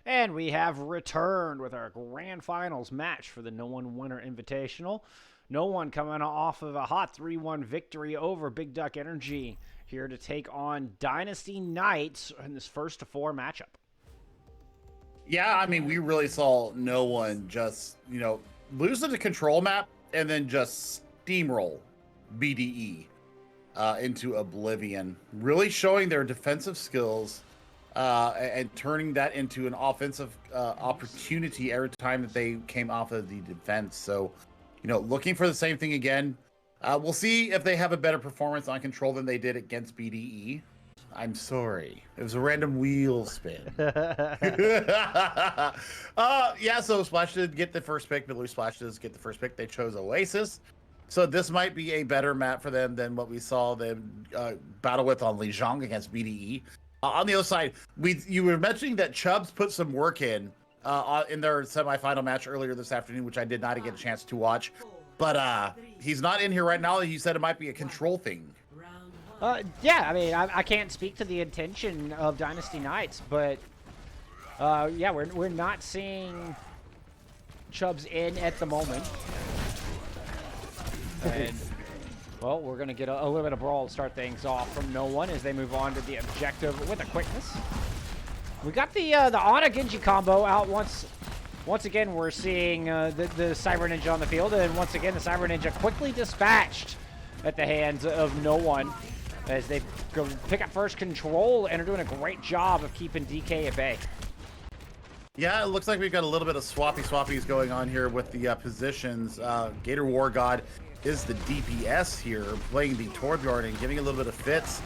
And we have returned with our grand finals match for the No One Winner Invitational. No One coming off of a hot 3-1 victory over Big Duck Energy, here to take on Dynasty Knights in this first to four matchup. Yeah, I mean, we really saw No One just, lose the control map and then just steamroll BDE into oblivion, really showing their defensive skills and turning that into an offensive opportunity every time that they came off of the defense. So, looking for the same thing again. We'll see if they have a better performance on control than they did against BDE. I'm sorry. It was a random wheel spin. Yeah, so Splash did get the first pick. Blue Splash does get the first pick. They chose Oasis. So this might be a better map for them than what we saw them battle with on Lijiang against BDE. On the other side, you were mentioning that Chubbs put some work in their semifinal match earlier this afternoon, which I did not get a chance to watch. But he's not in here right now. He said it might be a control thing. Yeah, I mean, I can't speak to the intention of Dynasty Knights, but yeah, we're not seeing Chubbs in at the moment. And, well, we're going to get a little bit of brawl to start things off from No One as they move on to the objective with a quickness. We got the Ana Genji combo out once again. We're seeing the Cyber Ninja on the field, and once again the Cyber Ninja quickly dispatched at the hands of No One as they go pick up first control and are doing a great job of keeping DK at bay. Yeah, it looks like we've got a little bit of swappies going on here with the positions. Gator War God is the DPS here, playing the Torbjorn and giving a little bit of fits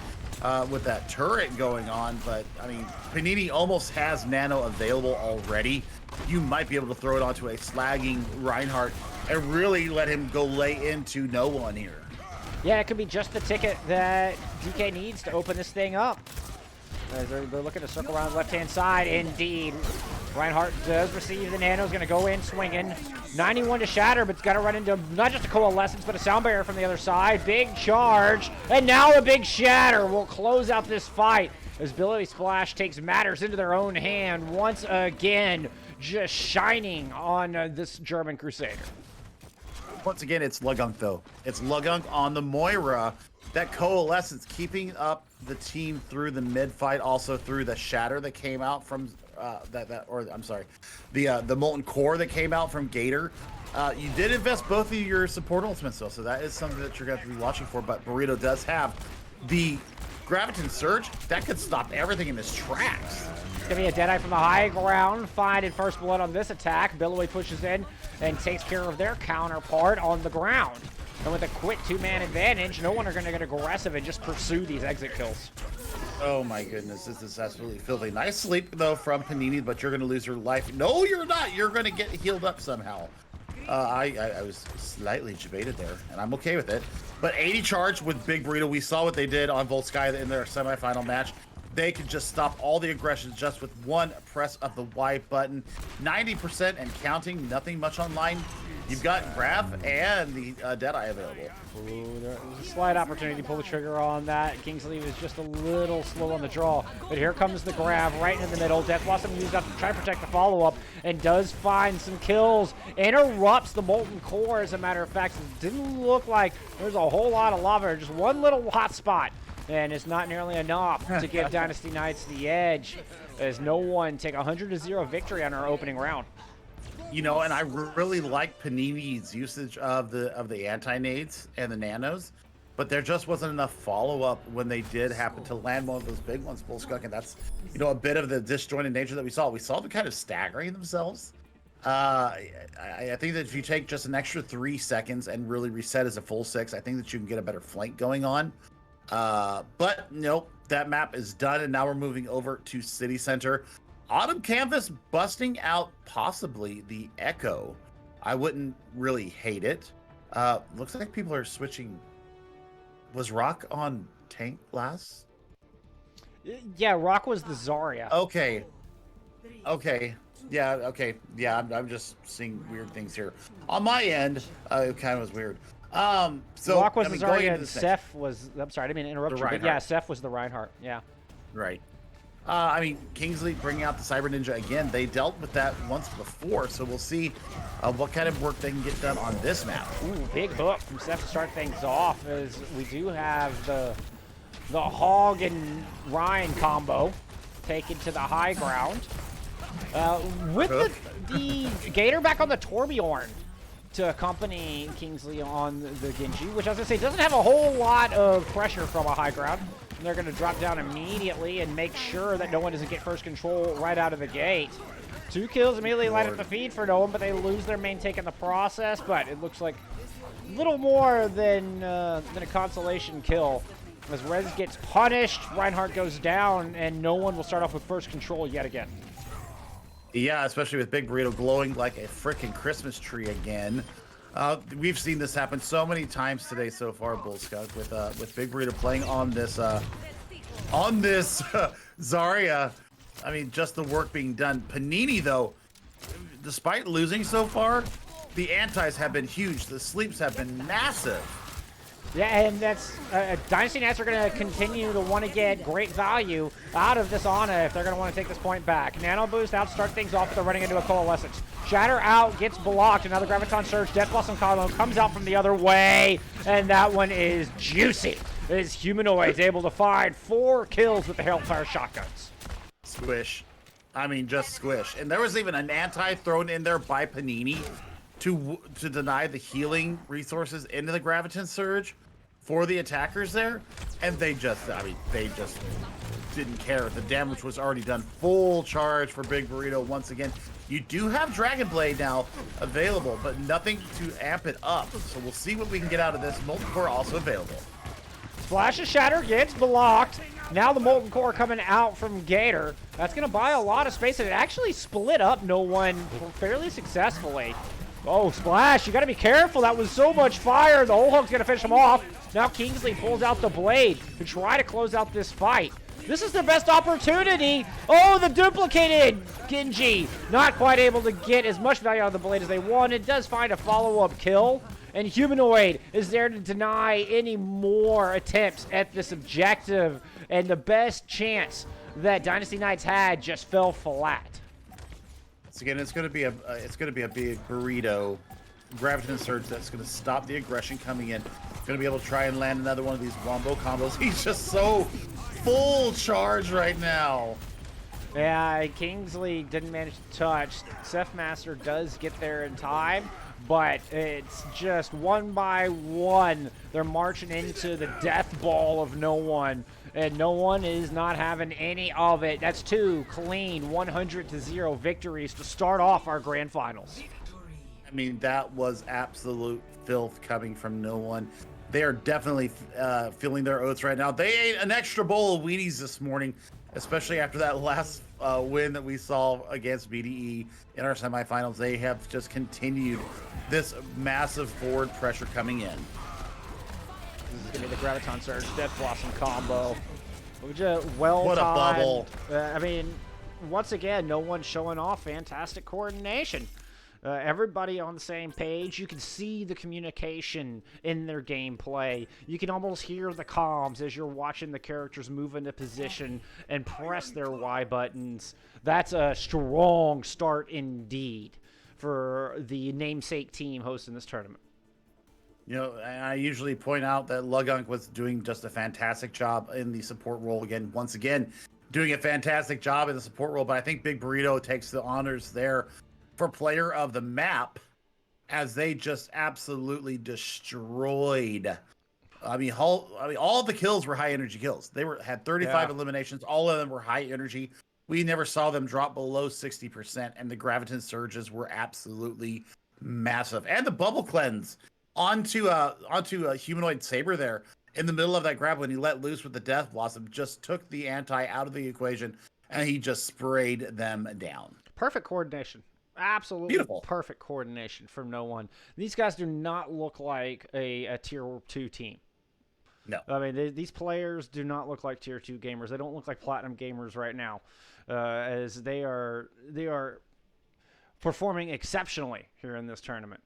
with that turret going on. But, I mean, Panini almost has Nano available already. You might be able to throw it onto a slagging Reinhardt and really let him go lay into No One here. Yeah, it could be just the ticket that DK needs to open this thing up. They're looking to circle around the left-hand side. Indeed, Reinhardt does receive the nano. Is going to go in swinging. 91 to shatter, but it's got to run into not just a coalescence, but a sound barrier from the other side. Big charge, and now a big shatter will close out this fight as Billy Splash takes matters into their own hand once again, just shining on this German Crusader. Once again, it's Lugunk, though. It's Lugunk on the Moira. That coalescence keeping up the team through the mid fight, also through the shatter that came out from the molten core that came out from Gator. You did invest both of your support ultimates, though, so that is something that you're going to have to be watching for. But Burrito does have the Graviton Surge that could stop everything in his tracks. It's going to be a Deadeye from the high ground, finding first blood on this attack. Billowy pushes in and takes care of their counterpart on the ground. And with a quick two-man advantage, No One are going to get aggressive and just pursue these exit kills. Oh my goodness, this is absolutely filthy. Nice sleep, though, from Panini, but you're going to lose your life. No, you're not. You're going to get healed up somehow. I was slightly debated there, and I'm okay with it. But 80 charge with Big Burrito. We saw what they did on Volt Sky in their semifinal match. They could just stop all the aggression just with one press of the Y button. 90% and counting, nothing much online. You've got Grab and the Deadeye available. Ooh, there's a slight opportunity to pull the trigger on that. Kingsley was just a little slow on the draw. But here comes the grab right in the middle. Death Blossom used up to try to protect the follow-up and does find some kills. Interrupts the molten core, as a matter of fact. It didn't look like there's a whole lot of lava. Just one little hot spot. And it's not nearly enough to give Dynasty Knights the edge, as No One take a 100-0 victory on our opening round. And I really like Panini's usage of the anti-nades and the nanos, but there just wasn't enough follow-up when they did happen to land one of those big ones, Bullskunk, and that's, a bit of the disjointed nature that we saw. We saw them kind of staggering themselves. I think that if you take just an extra 3 seconds and really reset as a full 6, I think that you can get a better flank going on. But nope, that map is done, and now we're moving over to City Center. Autumn Canvas busting out possibly the Echo. I wouldn't really hate it. Looks like people are switching. Was Rock on tank last? Yeah, Rock was the Zarya. Okay. Yeah, okay. Yeah, I'm just seeing weird things here. On my end, it kind of was weird. So Rock was the Zarya and Seth was, I'm sorry, I didn't mean to interrupt you, but yeah, Seth was the Reinhardt. Yeah. Right. I mean, Kingsley bringing out the Cyber Ninja again. They dealt with that once before, so we'll see what kind of work they can get done on this map. Ooh, big hook from Seth to start things off, as we do have the Hog and Ryan combo taken to the high ground. With the Gator back on the Torbjorn to accompany Kingsley on the Genji, which, as I say, doesn't have a whole lot of pressure from a high ground. And they're going to drop down immediately and make sure that no one doesn't get first control right out of the gate. 2 kills immediately light up the feed for no one, but they lose their main take in the process. But it looks like a little more than a consolation kill. As Rez gets punished, Reinhardt goes down, and no one will start off with first control yet again. Yeah, especially with Big Burrito glowing like a freaking Christmas tree again. We've seen this happen so many times today so far, Bullskunk, with Big Burrito playing on this Zarya. I mean, just the work being done. Panini, though, despite losing so far, the antis have been huge. The sleeps have been massive. Yeah, and that's Dynasty Nats are going to continue to want to get great value out of this Ana if they're going to want to take this point back. Nano boost out to start things off, but they're running into a Coalescence. Shatter out, gets blocked. Another Graviton Surge. Death Blossom combo comes out from the other way, and that one is juicy. As Humanoid's able to find 4 kills with the Hellfire Shotguns. Squish. I mean, just squish. And there was even an anti thrown in there by Panini to deny the healing resources into the Graviton Surge for the attackers there, and they just didn't care. The damage was already done. Full charge for Big Burrito once again. You do have Dragon Blade now available, but nothing to amp it up. So we'll see what we can get out of this. Molten Core also available. Splash of Shatter gets blocked. Now the Molten Core coming out from Gator. That's going to buy a lot of space, and it actually split up no one fairly successfully. Oh, Splash, you got to be careful. That was so much fire. The whole hook's going to finish him off. Now Kingsley pulls out the blade to try to close out this fight. This is their best opportunity. Oh, the duplicated Genji. Not quite able to get as much value out of the blade as they wanted. Does find a follow-up kill. And Humanoid is there to deny any more attempts at this objective. And the best chance that Dynasty Knights had just fell flat. Again, it's going to be a big Burrito Graviton Surge that's going to stop the aggression coming in. Going to be able to try and land another one of these wombo combos. He's just so full charge right now. Yeah, Kingsley didn't manage to touch. Seth Master does get there in time, but it's just one by one. They're marching into the death ball of no one. And no one is not having any of it. That's 2 clean 100-0 victories to start off our grand finals. I mean, that was absolute filth coming from no one. They are definitely feeling their oats right now. They ate an extra bowl of Wheaties this morning, especially after that last win that we saw against BDE in our semifinals. They have just continued this massive forward pressure coming in. This is going to be the Graviton Surge, Death Blossom combo. Well what a bubble. I mean, once again, no one showing off fantastic coordination. Everybody on the same page. You can see the communication in their gameplay. You can almost hear the comms as you're watching the characters move into position and press their Y buttons. That's a strong start indeed for the namesake team hosting this tournament. You know, I usually point out that Lugunk was doing just a fantastic job in the support role again. Once again, doing a fantastic job in the support role, but I think Big Burrito takes the honors there for player of the map as they just absolutely destroyed. I mean, all the kills were high energy kills. They had 35 eliminations. All of them were high energy. We never saw them drop below 60%, and the Graviton Surges were absolutely massive. And the bubble cleanse onto a humanoid saber there in the middle of that grab when he let loose with the Death Blossom just took the anti out of the equation, and he just sprayed them down. Perfect coordination. Absolutely beautiful. Perfect coordination from no one. These guys do not look like a tier 2 team. No. I mean, these players do not look like tier 2 gamers. They don't look like platinum gamers right now, as they are performing exceptionally here in this tournament.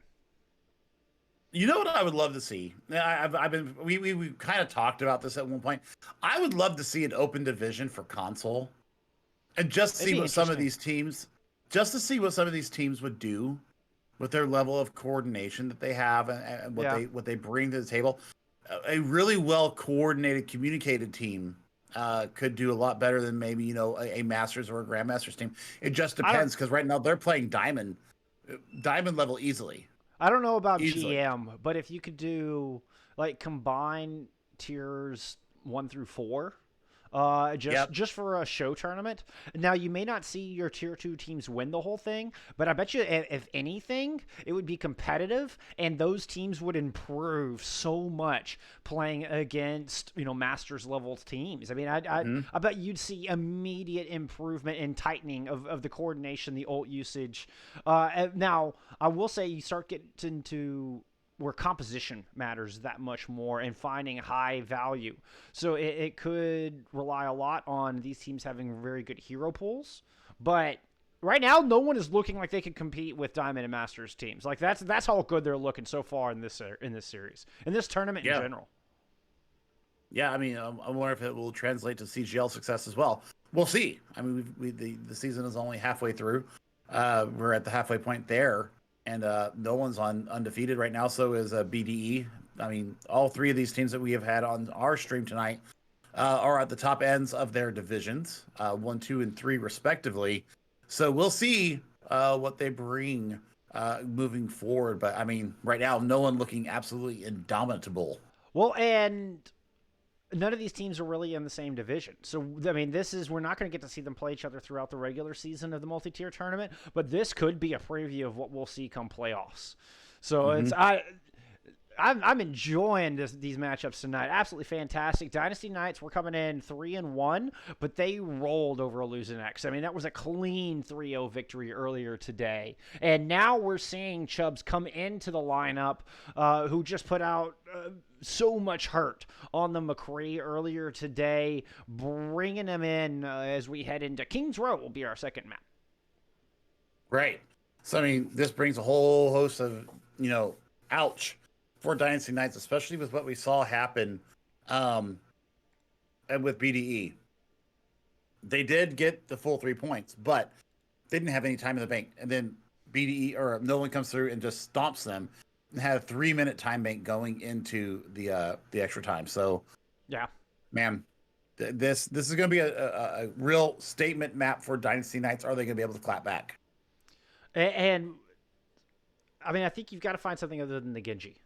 You know what I would love to see? We kind of talked about this at one point. I would love to see an open division for console And just It'd see be what some of interesting. these teams, just to see what some of these teams would do with their level of coordination that they have and Yeah. what they bring to the table. A really well coordinated, communicated team could do a lot better than maybe a Masters or a Grandmasters team. It just I don't depends because right now they're playing diamond level easily, I don't know about easily. GM, but if you could do like combine tiers 1 through 4, Yep. just for a show tournament. Now you may not see your tier 2 teams win the whole thing, but I bet you if anything, it would be competitive, and those teams would improve so much playing against masters level teams. I mean, Hmm. I bet you'd see immediate improvement in tightening of the coordination, the ult usage. Now I will say you start getting into where composition matters that much more and finding high value. So it could rely a lot on these teams having very good hero pools, but right now no one is looking like they could compete with Diamond and Masters teams. Like that's how good they're looking so far in this series, in this tournament in Yeah. general. Yeah. I mean, I wonder if it will translate to CGL success as well. We'll see. I mean, the season is only halfway through. We're at the halfway point there, and no one's undefeated right now. So is BDE. I mean, all three of these teams that we have had on our stream tonight are at the top ends of their divisions, 1, 2, and 3 respectively. So we'll see what they bring moving forward. But I mean, right now, no one looking absolutely indomitable. Well, and none of these teams are really in the same division. So I mean, we're not going to get to see them play each other throughout the regular season of the multi-tier tournament, but this could be a preview of what we'll see come playoffs. So Hmm. I'm enjoying these matchups tonight. Absolutely fantastic. Dynasty Knights were coming in 3-1, but they rolled over a losing X. I mean, that was a clean 3-0 victory earlier today. And now we're seeing Chubbs come into the lineup, who just put out so much hurt on the McCree earlier today, bringing him in as we head into Kings Row. Will be our second map. Right. So I mean, this brings a whole host of ouch for Dynasty Knights, especially with what we saw happen, um, and with BDE. They did get the full 3 points, but they didn't have any time in the bank. And then BDE or no one comes through and just stomps them and had a 3-minute time bank going into the extra time. So Yeah. man, this is going to be a real statement map for Dynasty Knights. Are they going to be able to clap back? And I mean, I think you've got to find something other than the Genji.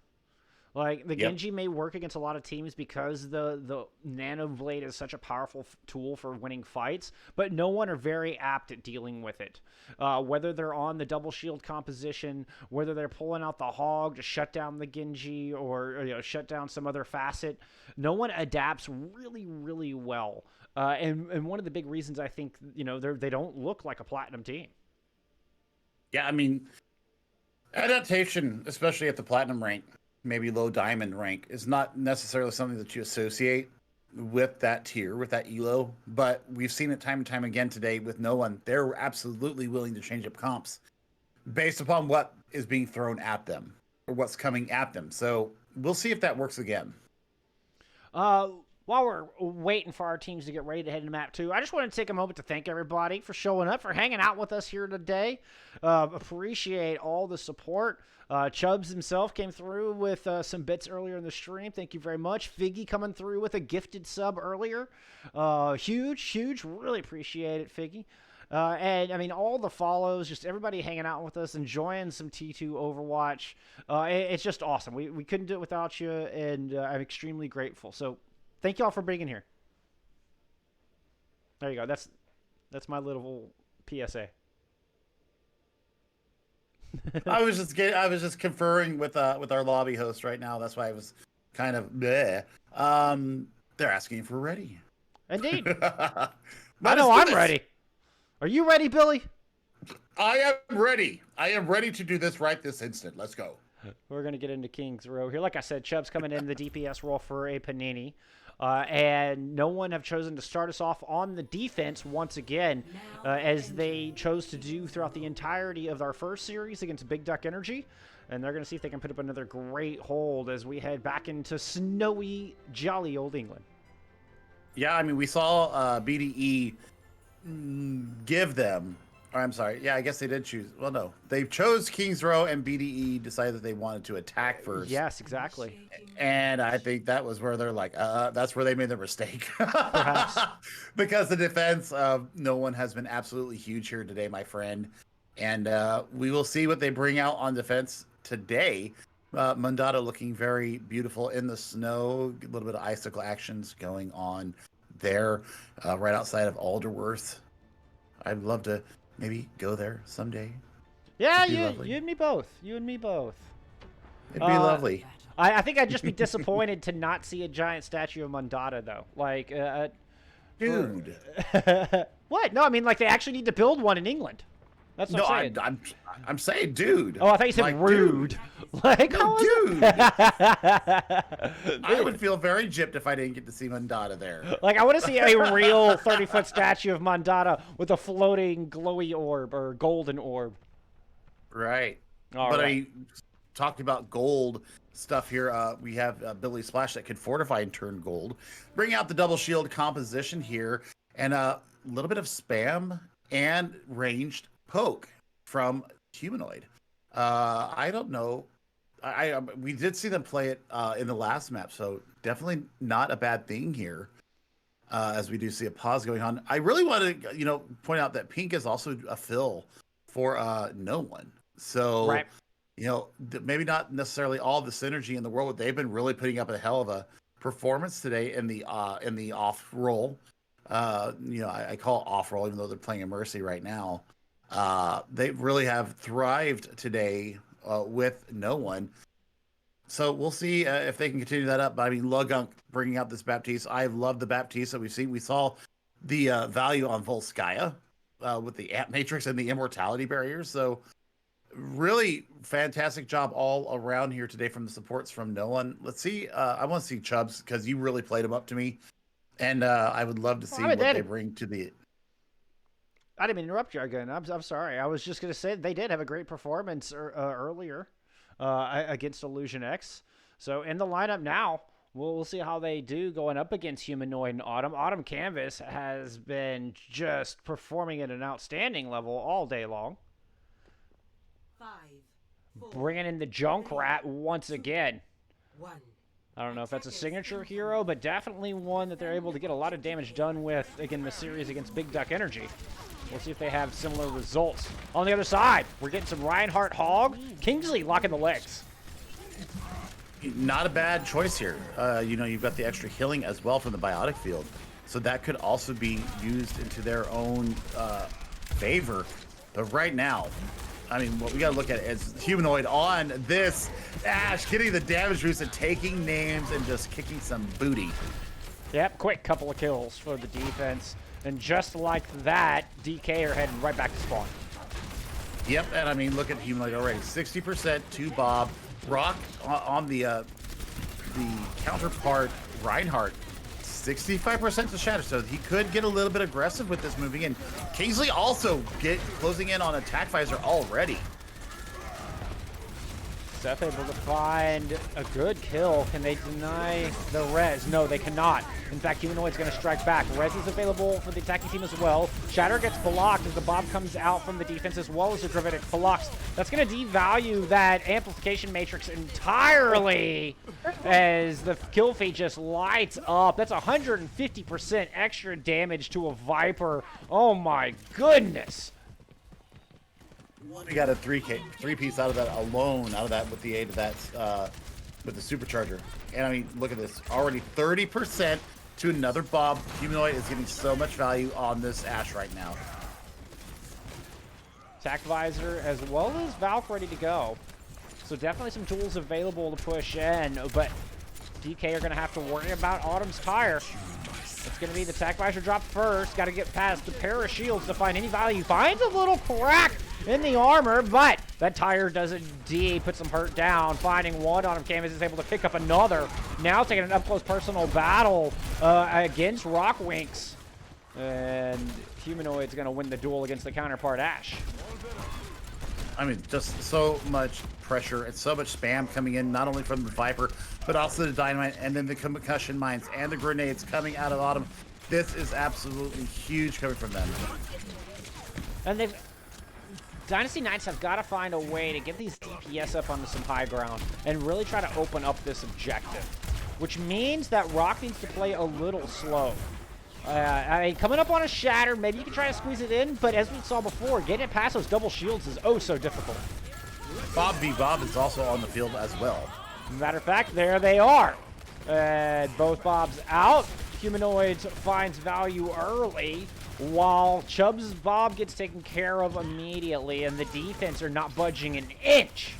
Like the Yep. Genji may work against a lot of teams because the Nano Blade is such a powerful tool for winning fights, but no one are very apt at dealing with it. Whether they're on the double shield composition, whether they're pulling out the hog to shut down the Genji or shut down some other facet, no one adapts really really well. And one of the big reasons I think they don't look like a platinum team. Yeah, I mean, adaptation, especially at the platinum rank, maybe low diamond rank, is not necessarily something that you associate with that tier, with that elo. But we've seen it time and time again today with no one. They're absolutely willing to change up comps based upon what is being thrown at them or what's coming at them. So we'll see if that works again. While we're waiting for our teams to get ready to head into map 2, I just want to take a moment to thank everybody for showing up, for hanging out with us here today. Appreciate all the support. Chubbs himself came through with some bits earlier in the stream. Thank you very much. Figgy coming through with a gifted sub earlier. Huge. Really appreciate it, Figgy. And I mean, all the follows, just everybody hanging out with us, enjoying some T2 Overwatch. It's just awesome. We couldn't do it without you, and I'm extremely grateful. So thank y'all for being here. There you go. That's my little PSA. I was just conferring with our lobby host right now. That's why I was kind of bleh. They're asking if we're ready. Indeed. I Let us know do I'm this. ready. Are you ready, Billy? I am ready. I am ready to do this right this instant. Let's go. We're going to get into King's Row here. Like I said, Chubb's coming in the DPS role for a Panini. And no one have chosen to start us off on the defense once again, as they chose to do throughout the entirety of our first series against Big Duck Energy. And they're going to see if they can put up another great hold as we head back into snowy, jolly old England. Yeah, I mean, we saw BDE give them. Or I'm sorry. Yeah, I guess they did choose. Well, no, they chose Kings Row, and BDE decided that they wanted to attack first. Yes, exactly. And I think that was where they're like, that's where they made their mistake. Perhaps. Because the defense of no one has been absolutely huge here today, my friend. And we will see what they bring out on defense today. Mondado looking very beautiful in the snow. A little bit of icicle actions going on there, right outside of Alderworth. I'd love to maybe go there someday. Yeah, It'd be you and me both. You and me both. It'd be lovely. I think I'd just be disappointed to not see a giant statue of Mondada, though. Like, Dude. what? No, I mean, like, they actually need to build one in England. That's what I'm saying. I'm saying, dude. Oh, I thought you said like, rude. Dude. Like, No, dude. dude. I would feel very gypped if I didn't get to see Mondada there. Like, I want to see a real 30-foot statue of Mondada with a floating glowy orb or golden orb. Right. All but right. I talked about gold stuff here. We have Billy Splash that could fortify and turn gold. Bring out the double shield composition here, and a little bit of spam and ranged poke from Humanoid. I don't know. We did see them play it in the last map, so definitely not a bad thing here. As we do see a pause going on. I really want to, point out that pink is also a fill for no one. So, Right. Maybe not necessarily all the synergy in the world, but they've been really putting up a hell of a performance today in the off role. I call it off role, even though they're playing a Mercy right now. They really have thrived today with no one. So we'll see if they can continue that up. But I mean, Lugunk bringing out this Baptiste. I love the Baptiste that we've seen. We saw the value on Volskaya with the Amp Matrix and the Immortality barriers. So really fantastic job all around here today from the supports from no one. Let's see. I want to see Chubbs because you really played him up to me. And I would love to see what they bring to the... I didn't mean to interrupt you again. I'm sorry. I was just going to say they did have a great performance earlier against Illusion X. So in the lineup now, we'll see how they do going up against Humanoid and Autumn. Autumn Canvas has been just performing at an outstanding level all day long. 5, 4, Bringing in the Junkrat once again. 1. I don't know if that's a signature hero, but definitely one that they're able to get a lot of damage done with, again, the series against Big Duck Energy. We'll see if they have similar results. On the other side, we're getting some Reinhardt Hog. Kingsley locking the legs. Not a bad choice here. You've got the extra healing as well from the Biotic Field. So that could also be used into their own favor. But right now, I mean, what we got to look at is Humanoid on this. Ash getting the damage boost and taking names and just kicking some booty. Yep, quick couple of kills for the defense. And just like that, DK are heading right back to spawn. Yep, and I mean, look at Humanoid already. 60% to Bob. Rock on the counterpart, Reinhardt. 65% to Shatter, so he could get a little bit aggressive with this moving in. Kingsley also closing in on Attack Visor already. Seth able to find a good kill. Can they deny the res? No, they cannot. In fact, Humanoid's going to strike back. Res is available for the attacking team as well. Shatter gets blocked as the bomb comes out from the defense as well as the Gravitic Flux. That's going to devalue that amplification matrix entirely as the kill feed just lights up. That's 150% extra damage to a Viper. Oh my goodness. We got a three-piece out of that alone, out of that with the aid of that, with the supercharger. And I mean, look at this. Already 30% to another Bob. Humanoid is getting so much value on this Ash right now. Attack Visor as well as Valk ready to go. So definitely some tools available to push in, but DK are going to have to worry about Autumn's Tire. It's going to be the Attack Visor drop first. Got to get past the pair of shields to find any value. Finds a little crack in the armor, but that tire does indeed put some hurt down. Finding one on him, Canvas is able to pick up another. Now taking an up-close personal battle against Rockwinks. And Humanoid's going to win the duel against the counterpart, Ash. I mean, just so much pressure and so much spam coming in, not only from the Viper, but also the Dynamite, and then the concussion mines and the grenades coming out of Autumn. This is absolutely huge coming from them. And Dynasty Knights have got to find a way to get these DPS up onto some high ground and really try to open up this objective, which means that Rock needs to play a little slow. I mean, coming up on a shatter, maybe you can try to squeeze it in, but as we saw before, getting it past those double shields is oh so difficult. Bob v. Bob is also on the field as well. Matter of fact, there they are. Both Bobs out. Humanoids finds value early, while Chubbs' Bob gets taken care of immediately, and the defense are not budging an inch.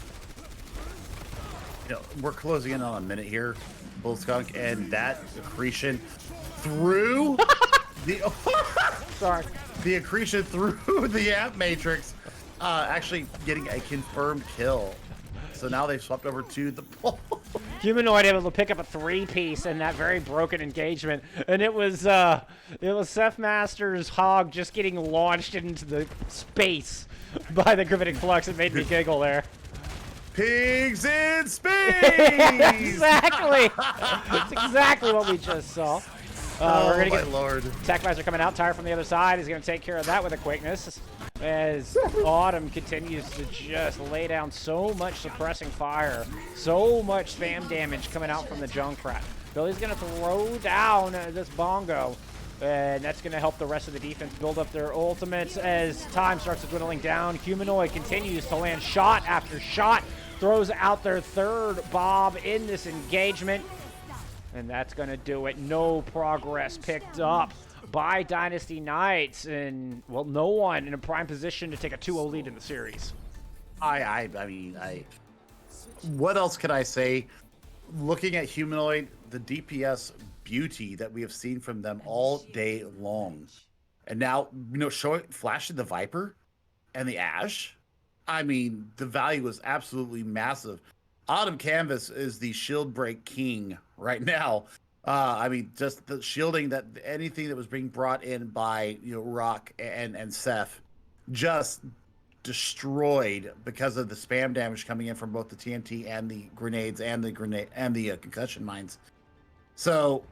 You know, we're closing in on a minute here, Bull Skunk, and that accretion through the Sorry. the accretion through the amp matrix, actually getting a confirmed kill. So now they've swapped over to the pole. Humanoid able to pick up a 3-piece in that very broken engagement, and it was Seth Masters' Hog just getting launched into the space by the Gravitic Flux. It made me giggle there. Pigs in space! Exactly! That's exactly what we just saw. Oh, we're gonna my get lord. Tech Visor coming out, Tire from the other side. He's going to take care of that with a quickness as Autumn continues to just lay down so much suppressing fire, so much spam damage coming out from the Junkrat. Billy's going to throw down this Bongo, and that's going to help the rest of the defense build up their ultimates as time starts dwindling down. Humanoid continues to land shot after shot, throws out their third Bob in this engagement. And that's going to do it. No progress picked up by Dynasty Knights. And, well, no one in a prime position to take a 2-0 lead in the series. I mean, what else could I say? Looking at Humanoid, the DPS beauty that we have seen from them all day long. And now, you know, flashing the Viper and the Ash. I mean, the value is absolutely massive. Autumn Canvas is the shield break king right now. I mean, just the shielding that anything that was being brought in by, you know, Rock and Seth just destroyed because of the spam damage coming in from both the TNT and the grenades and the concussion mines. So,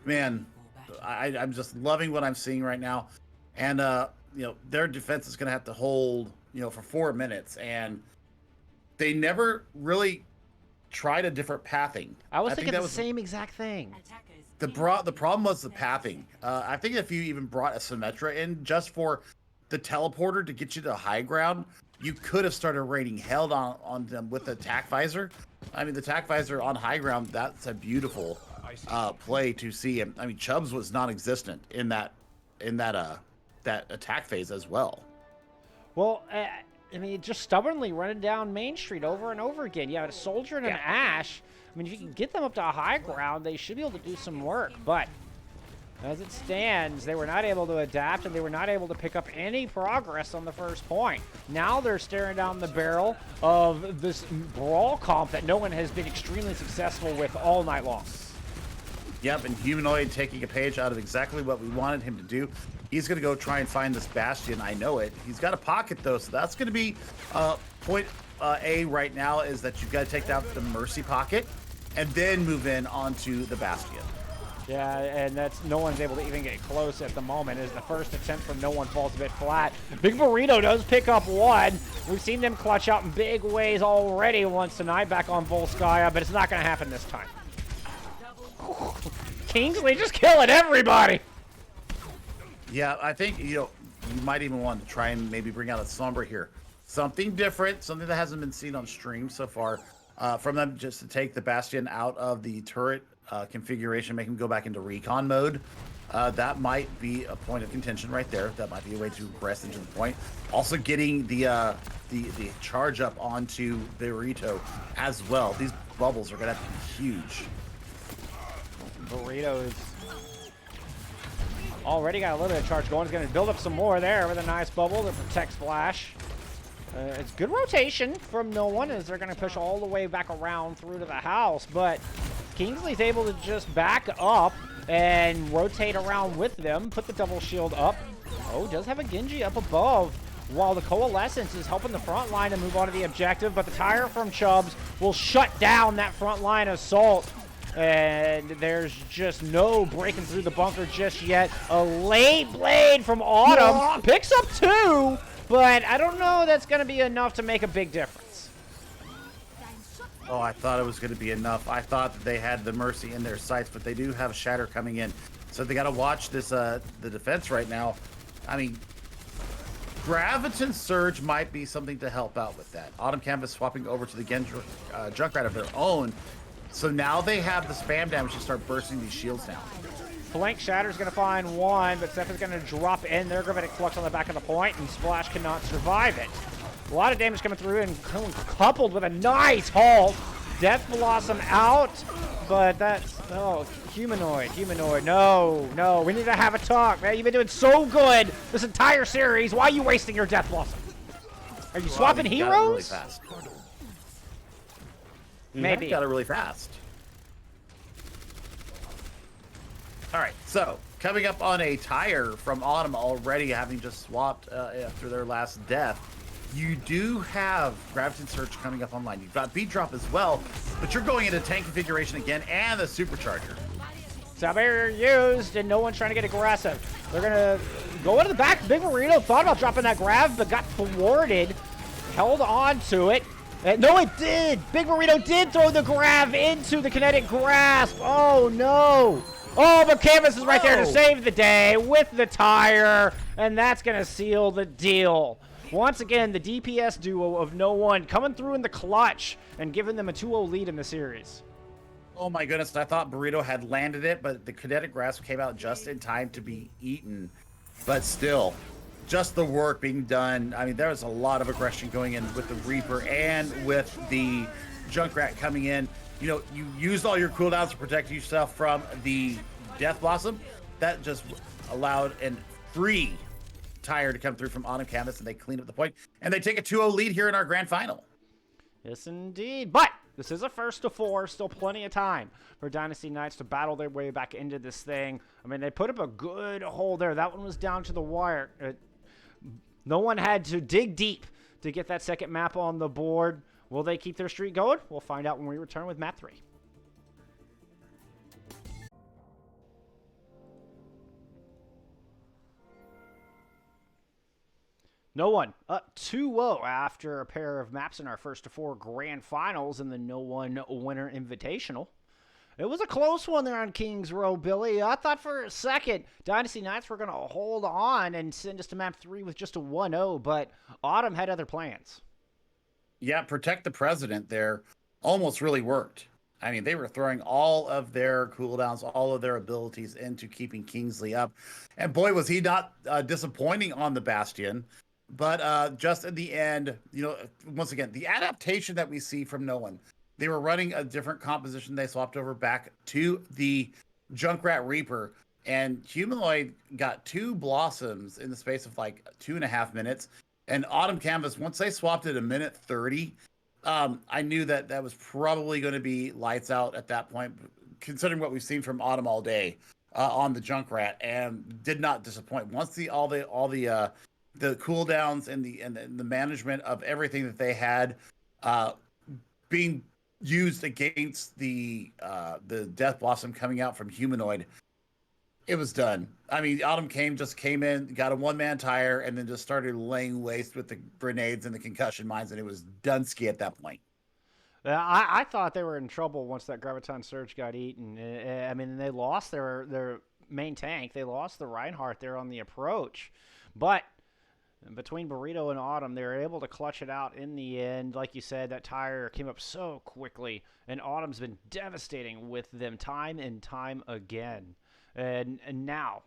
man, I'm just loving what I'm seeing right now. And, you know, their defense is going to have to hold, you know, for 4 minutes. And they never really tried a different pathing. I was thinking the same exact thing. The problem was the pathing. I think if you even brought a Symmetra in just for the teleporter to get you to high ground, you could have started raining hell on them with the attack visor. I mean, the attack visor on high ground, that's a beautiful play to see. I mean, Chubbs was non-existent in that attack phase as well. Well, I mean, just stubbornly running down Main Street over and over again. You have a Soldier and an Ash. I mean, if you can get them up to a high ground, they should be able to do some work. But as it stands, they were not able to adapt, and they were not able to pick up any progress on the first point. Now they're staring down the barrel of this brawl comp that no one has been extremely successful with all night long. Yep, and Humanoid taking a page out of exactly what we wanted him to do. He's going to go try and find this Bastion. I know it. He's got a pocket, though, so that's going to be point A right now is that you've got to take out the Mercy pocket and then move in onto the Bastion. Yeah, and that's no one's able to even get close at the moment as the first attempt from no one falls a bit flat. Big Burrito does pick up one. We've seen them clutch out in big ways already once tonight back on Volskaya, but it's not going to happen this time. Kingsley just killing everybody. Yeah, I think, you know, you might even want to try and maybe bring out a Slumber here. Something different, something that hasn't been seen on stream so far from them, just to take the Bastion out of the turret configuration, make him go back into recon mode. That might be a point of contention right there. That might be a way to progress into the point. Also getting the charge up onto Burrito as well. These bubbles are going to have to be huge. Burrito is already got a little bit of charge going. He's going to build up some more there with a nice bubble to protect Splash. It's good rotation from no one as they're going to push all the way back around through to the house, but Kingsley's able to just back up and rotate around with them, put the double shield up. Oh, does have a Genji up above. while the Coalescence is helping the front line to move on to the objective, but the tire from Chubbs will shut down that front line assault. And there's just no breaking through the bunker just yet. A late blade from Autumn picks up 2, but I don't know that's going to be enough to make a big difference. Oh, I thought it was going to be enough. I thought that they had the Mercy in their sights, but they do have Shatter coming in. So they got to watch this, the defense right now. I mean, Graviton Surge might be something to help out with that. Autumn Canvas swapping over to the Junkrat of their own. So now they have the spam damage to start bursting these shields down. Flank Shatter's going to find 1, but Steph is going to drop in. They're going to Flux on the back of the point, and Splash cannot survive it. A lot of damage coming through, and coupled with a nice haul. Death Blossom out, but that's... Oh, Humanoid. No, we need to have a talk, man. You've been doing so good this entire series. Why are you wasting your Death Blossom? Are you swapping heroes? Got it really fast. Maybe. Got it really fast. All right, so coming up on a tire from Autumn already, having just swapped after their last death. You do have Graviton Surge coming up online. You've got Beat Drop as well, but you're going into tank configuration again and the Supercharger. Sound barrier used, and no one's trying to get aggressive. They're going to go into the back. Big Burrito thought about dropping that grab, but got thwarted. Held on to it. No, it did. Big Burrito did throw the grab into the kinetic grasp. Oh, no. Oh, but Canvas is right there to save the day with the tire, and that's going to seal the deal. Once again, the DPS duo of No One coming through in the clutch and giving them a 2-0 lead in the series. Oh my goodness, I thought Burrito had landed it, but the kinetic grasp came out just in time to be eaten. But still, just the work being done. I mean, there was a lot of aggression going in with the Reaper and with the Junkrat coming in. You know, you used all your cooldowns to protect yourself from the Death Blossom. That just allowed a free tire to come through from Autumn Canvas, and they clean up the point. And they take a 2-0 lead here in our grand final. Yes, indeed. But this is a first to 4. Still plenty of time for Dynasty Knights to battle their way back into this thing. I mean, they put up a good hold there. That one was down to the wire. No one had to dig deep to get that second map on the board. Will they keep their streak going? We'll find out when we return with map 3. No One up 2-0 after a pair of maps in our first to 4 grand finals in the No One Winter Invitational. It was a close one there on Kings Row, Billy. I thought for a second Dynasty Knights were going to hold on and send us to map 3 with just a 1-0, but Autumn had other plans. Yeah, Protect the President there almost really worked. I mean, they were throwing all of their cooldowns, all of their abilities into keeping Kingsley up. And boy, was he not disappointing on the Bastion. But just in the end, you know, once again, the adaptation that we see from No One, they were running a different composition. They swapped over back to the Junkrat Reaper, and Humanoid got 2 Blossoms in the space of like 2.5 minutes. And Autumn Canvas, once they swapped it a minute 30, I knew that that was probably going to be lights out at that point, considering what we've seen from Autumn all day on the Junkrat, and did not disappoint. Once all the cooldowns and the management of everything that they had being used against the Death Blossom coming out from Humanoid, it was done. I mean, Autumn just came in, got a 1-man tire, and then just started laying waste with the grenades and the concussion mines, and it was Dunsky at that point. I thought they were in trouble once that Graviton Surge got eaten. I mean, they lost their main tank. They lost the Reinhardt there on the approach. But between Burrito and Autumn, they were able to clutch it out in the end. Like you said, that tire came up so quickly, and Autumn's been devastating with them time and time again. And now,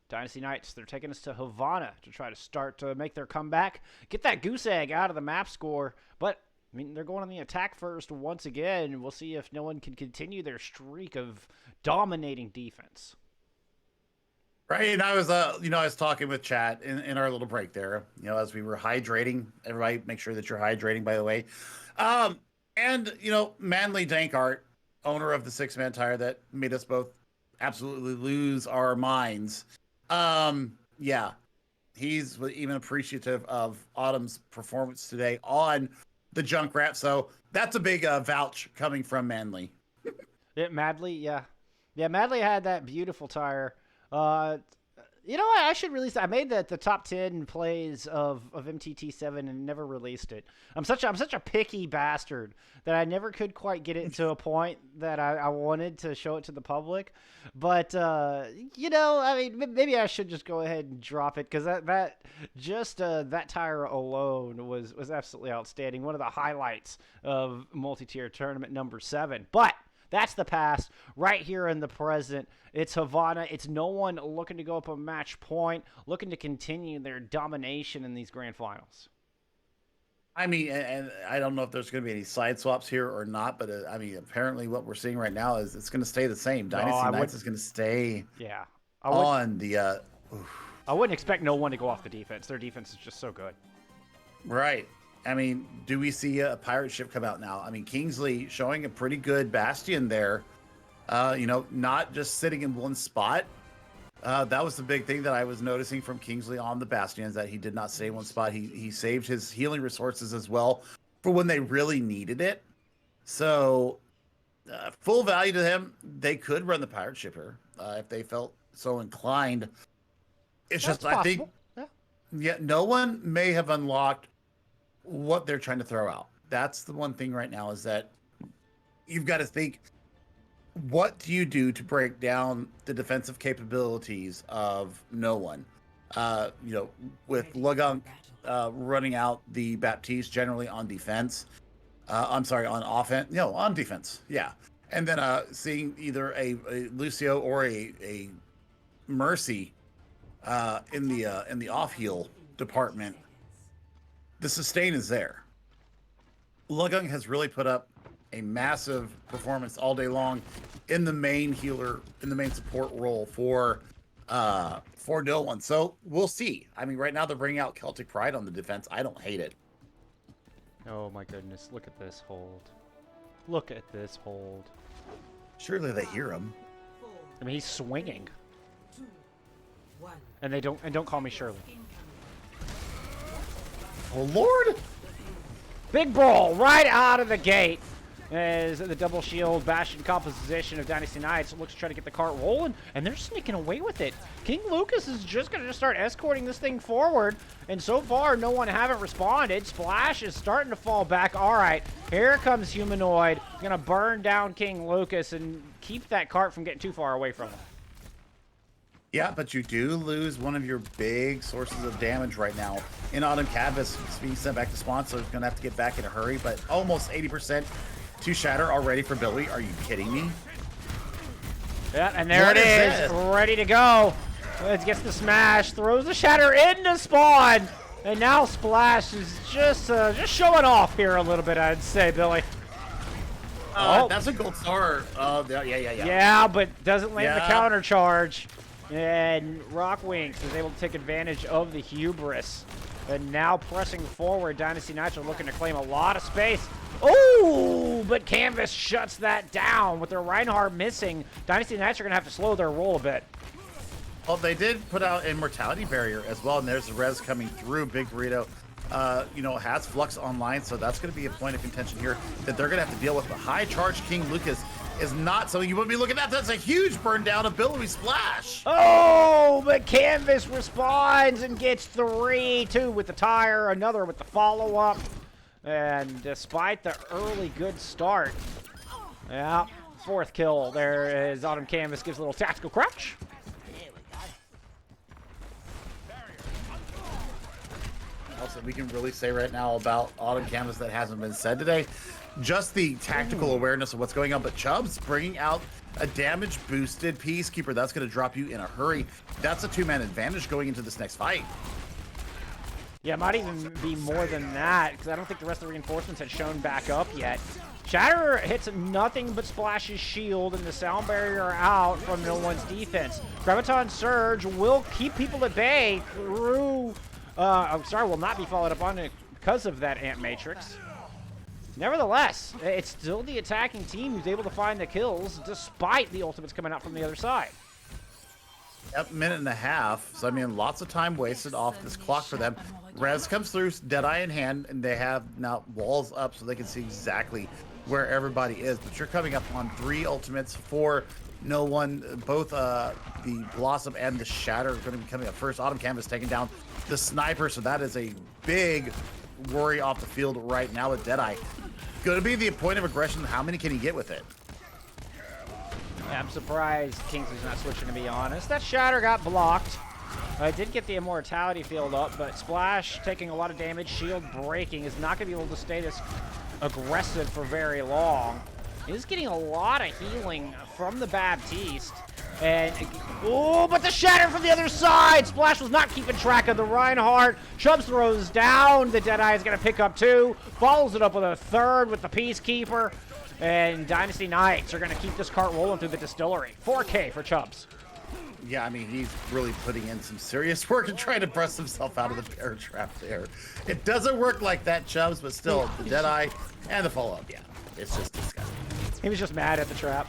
Dynasty Knights, they're taking us to Havana to try to start to make their comeback, get that goose egg out of the map score. But, I mean, they're going on the attack first once again. We'll see if No One can continue their streak of dominating defense. Right, and I was talking with chat in our little break there, as we were hydrating. Everybody, make sure that you're hydrating, by the way. And, Manly Dankart, owner of the 6-man tire that made us both absolutely lose our minds. Yeah, He's even appreciative of Autumn's performance today on the Junkrat. So that's a big vouch coming from Manly. Madly, yeah. Yeah, Madly had that beautiful tire. You know what? I should release that. I made the top 10 plays of MTT7 and never released it. I'm such a picky bastard that I never could quite get it to a point that I wanted to show it to the public. But you know, I mean, maybe I should just go ahead and drop it, because that tire alone was absolutely outstanding. One of the highlights of multi-tier tournament number 7. But that's the past. Right here in the present, it's Havana. It's no one looking to go up a match point, looking to continue their domination in these grand finals. I mean, and I don't know if there's going to be any side swaps here or not, but I mean, apparently what we're seeing right now is it's going to stay the same. Dynasty Knights is going to stay on the... I wouldn't expect no one to go off the defense. Their defense is just so good. Right. I mean, do we see a pirate ship come out now? I mean, Kingsley showing a pretty good bastion there. You know, not just sitting in one spot. That was the big thing that I was noticing from Kingsley on the bastions, that he did not stay in one spot. He saved his healing resources as well for when they really needed it. So, full value to him. They could run the pirate ship here if they felt so inclined. It's That's just, possible. I think, yeah, no one may have unlocked what they're trying to throw out. That's the one thing right now, is that you've got to think, what do you do to break down the defensive capabilities of no one? You know, with Lugunk running out the Baptiste generally on defense. I'm sorry, on offense. No, on defense. Yeah. And then seeing either a Lucio or a Mercy in the off heal department. The sustain is there. Lugunk has really put up a massive performance all day long in the main healer, in the main support role for no one. So we'll see. I mean, right now they're bringing out Celtic Pride on the defense. I don't hate it. Oh my goodness! Look at this hold. Look at this hold. Surely they hear him. I mean, he's swinging. 2, 1. And don't call me Shirley. Oh Lord! Big brawl right out of the gate as the double shield bastion composition of Dynasty Knights looks to try to get the cart rolling, and they're sneaking away with it. King Lucas is just going to start escorting this thing forward, and so far no one haven't responded. Splash is starting to fall back. All right, here comes Humanoid. Going to burn down King Lucas and keep that cart from getting too far away from him. Yeah, but you do lose one of your big sources of damage right now. In Autumn Canvas, being sent back to spawn, so he's going to have to get back in a hurry, but almost 80% to shatter already for Billy. Are you kidding me? Yeah, and there it is, ready to go. It gets the smash, throws the shatter into spawn, and now Splash is just showing off here a little bit, I'd say, Billy. That's a gold star. Yeah. Yeah, but doesn't land the counter charge. And Rockwinks is able to take advantage of the hubris. And now pressing forward, Dynasty Knights are looking to claim a lot of space. Oh, but Canvas shuts that down. With their Reinhardt missing, Dynasty Knights are going to have to slow their roll a bit. Well, they did put out a mortality barrier as well, and there's the res coming through. Big Burrito, you know, has Flux online, so that's going to be a point of contention here that they're going to have to deal with. The high charge King Lucas is not something you would be looking at. That's a huge burn down of Billowy Splash. Oh, but Canvas responds and gets 3, 2 with the tire, another with the follow-up. And despite the early good start, yeah, 4th kill there as Autumn Canvas gives a little tactical crouch. Also, we can really say right now about Autumn Canvas that hasn't been said today. Just the tactical awareness of what's going on, but Chubb's bringing out a damage boosted Peacekeeper. That's going to drop you in a hurry. That's a 2-man advantage going into this next fight. Yeah, it might even be more than that, because I don't think the rest of the reinforcements had shown back up yet. Shatter hits nothing but Splash's shield, and the sound barrier out from no one's defense. Graviton Surge will keep people at bay through... I'm sorry, will not be followed up on it because of that Ant Matrix. Nevertheless, it's still the attacking team who's able to find the kills despite the ultimates coming out from the other side. Yep, minute and a half. So, I mean, lots of time wasted off this clock for them. Rez comes through, Deadeye in hand, and they have now walls up so they can see exactly where everybody is. But you're coming up on 3 ultimates for no one. Both the Blossom and the Shatter are going to be coming up first. Autumn Canvas taking down the Sniper, so that is a big worry off the field right now with Deadeye. Going to be the point of aggression. How many can he get with it? I'm surprised Kingsley's not switching, to be honest. That Shatter got blocked. I did get the Immortality field up, but Splash taking a lot of damage, shield breaking, is not going to be able to stay this aggressive for very long. He's getting a lot of healing from the Baptiste. And, oh, but the Shatter from the other side! Splash was not keeping track of the Reinhardt. Chubbs throws down. The Deadeye is going to pick up 2. Follows it up with a 3rd with the Peacekeeper. And Dynasty Knights are going to keep this cart rolling through the distillery. 4K for Chubbs. Yeah, I mean, he's really putting in some serious work and trying to bust himself out of the bear trap there. It doesn't work like that, Chubbs, but still, the Deadeye and the follow-up, yeah. It's just disgusting. He was just mad at the trap.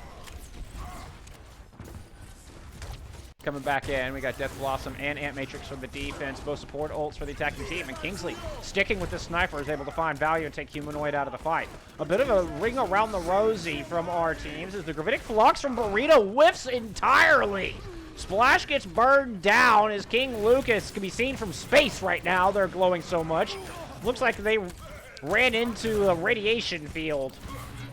Coming back in, we got Death Blossom and Ant Matrix for the defense, both support ults for the attacking team, and Kingsley, sticking with the Sniper, is able to find value and take Humanoid out of the fight. A bit of a ring around the rosy from our teams as the Gravitic Flux from Burrito whiffs entirely. Splash gets burned down as King Lucas can be seen from space right now. They're glowing so much. Looks like they ran into a radiation field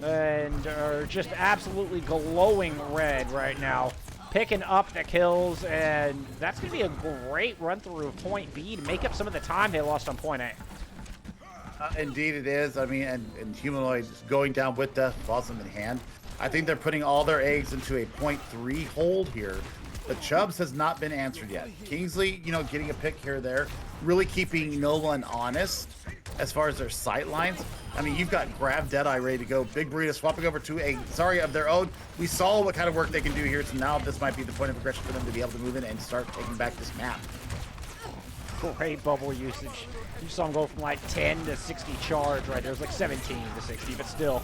and are just absolutely glowing red right now. Picking up the kills, and that's going to be a great run-through of point B to make up some of the time they lost on point A. Indeed it is. I mean, and Humanoid going down with Death Blossom in hand. I think they're putting all their eggs into a 0.3 hold here. But Chubbs has not been answered yet. Kingsley, you know, getting a pick here or there, really keeping no one honest as far as their sight lines. I mean, you've got Grab Deadeye ready to go. Big Burrito swapping over to a Zarya of their own. We saw what kind of work they can do here, so now this might be the point of aggression for them to be able to move in and start taking back this map. Great bubble usage. You saw him go from like 10 to 60 charge right there. It was like 17 to 60, but still.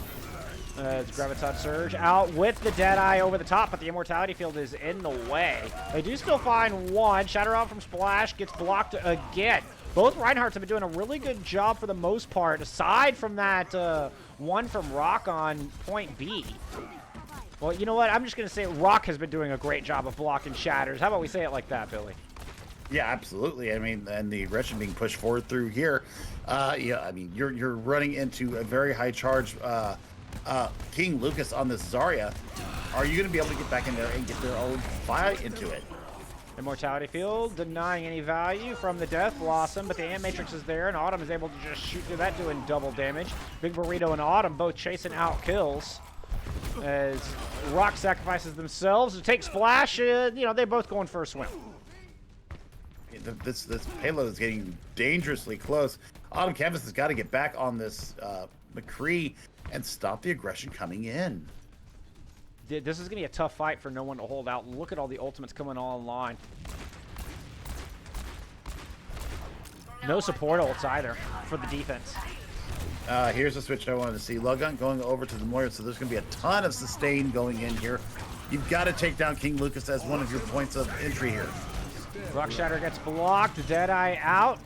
It's Graviton Surge out with the Deadeye over the top, but the Immortality field is in the way. They do still find one. Shatter out from Splash, gets blocked again. Both Reinhardts have been doing a really good job for the most part, aside from that one from Rock on point B. Well, you know what? I'm just going to say Rock has been doing a great job of blocking Shatters. How about we say it like that, Billy? Yeah, absolutely. I mean, and the aggression being pushed forward through here. Yeah, I mean, you're running into a very high charge King Lucas on this Zarya. Are you going to be able to get back in there and get their own fight into it? Immortality field denying any value from the Death Blossom, but the Ant Matrix is there, and Autumn is able to just shoot through that, doing double damage. Big Burrito and Autumn both chasing out kills as Rock sacrifices themselves to take Splash. You know, they're both going for a swim. This payload is getting dangerously close. Autumn Canvas has got to get back on this McCree and stop the aggression coming in. This is going to be a tough fight for no one to hold out. Look at all the ultimates coming online. No support ults either for the defense. Here's a switch I wanted to see. Logun going over to the Moira, so there's going to be a ton of sustain going in here. You've got to take down King Lucas as one of your points of entry here. Rock Shatter gets blocked. Deadeye out.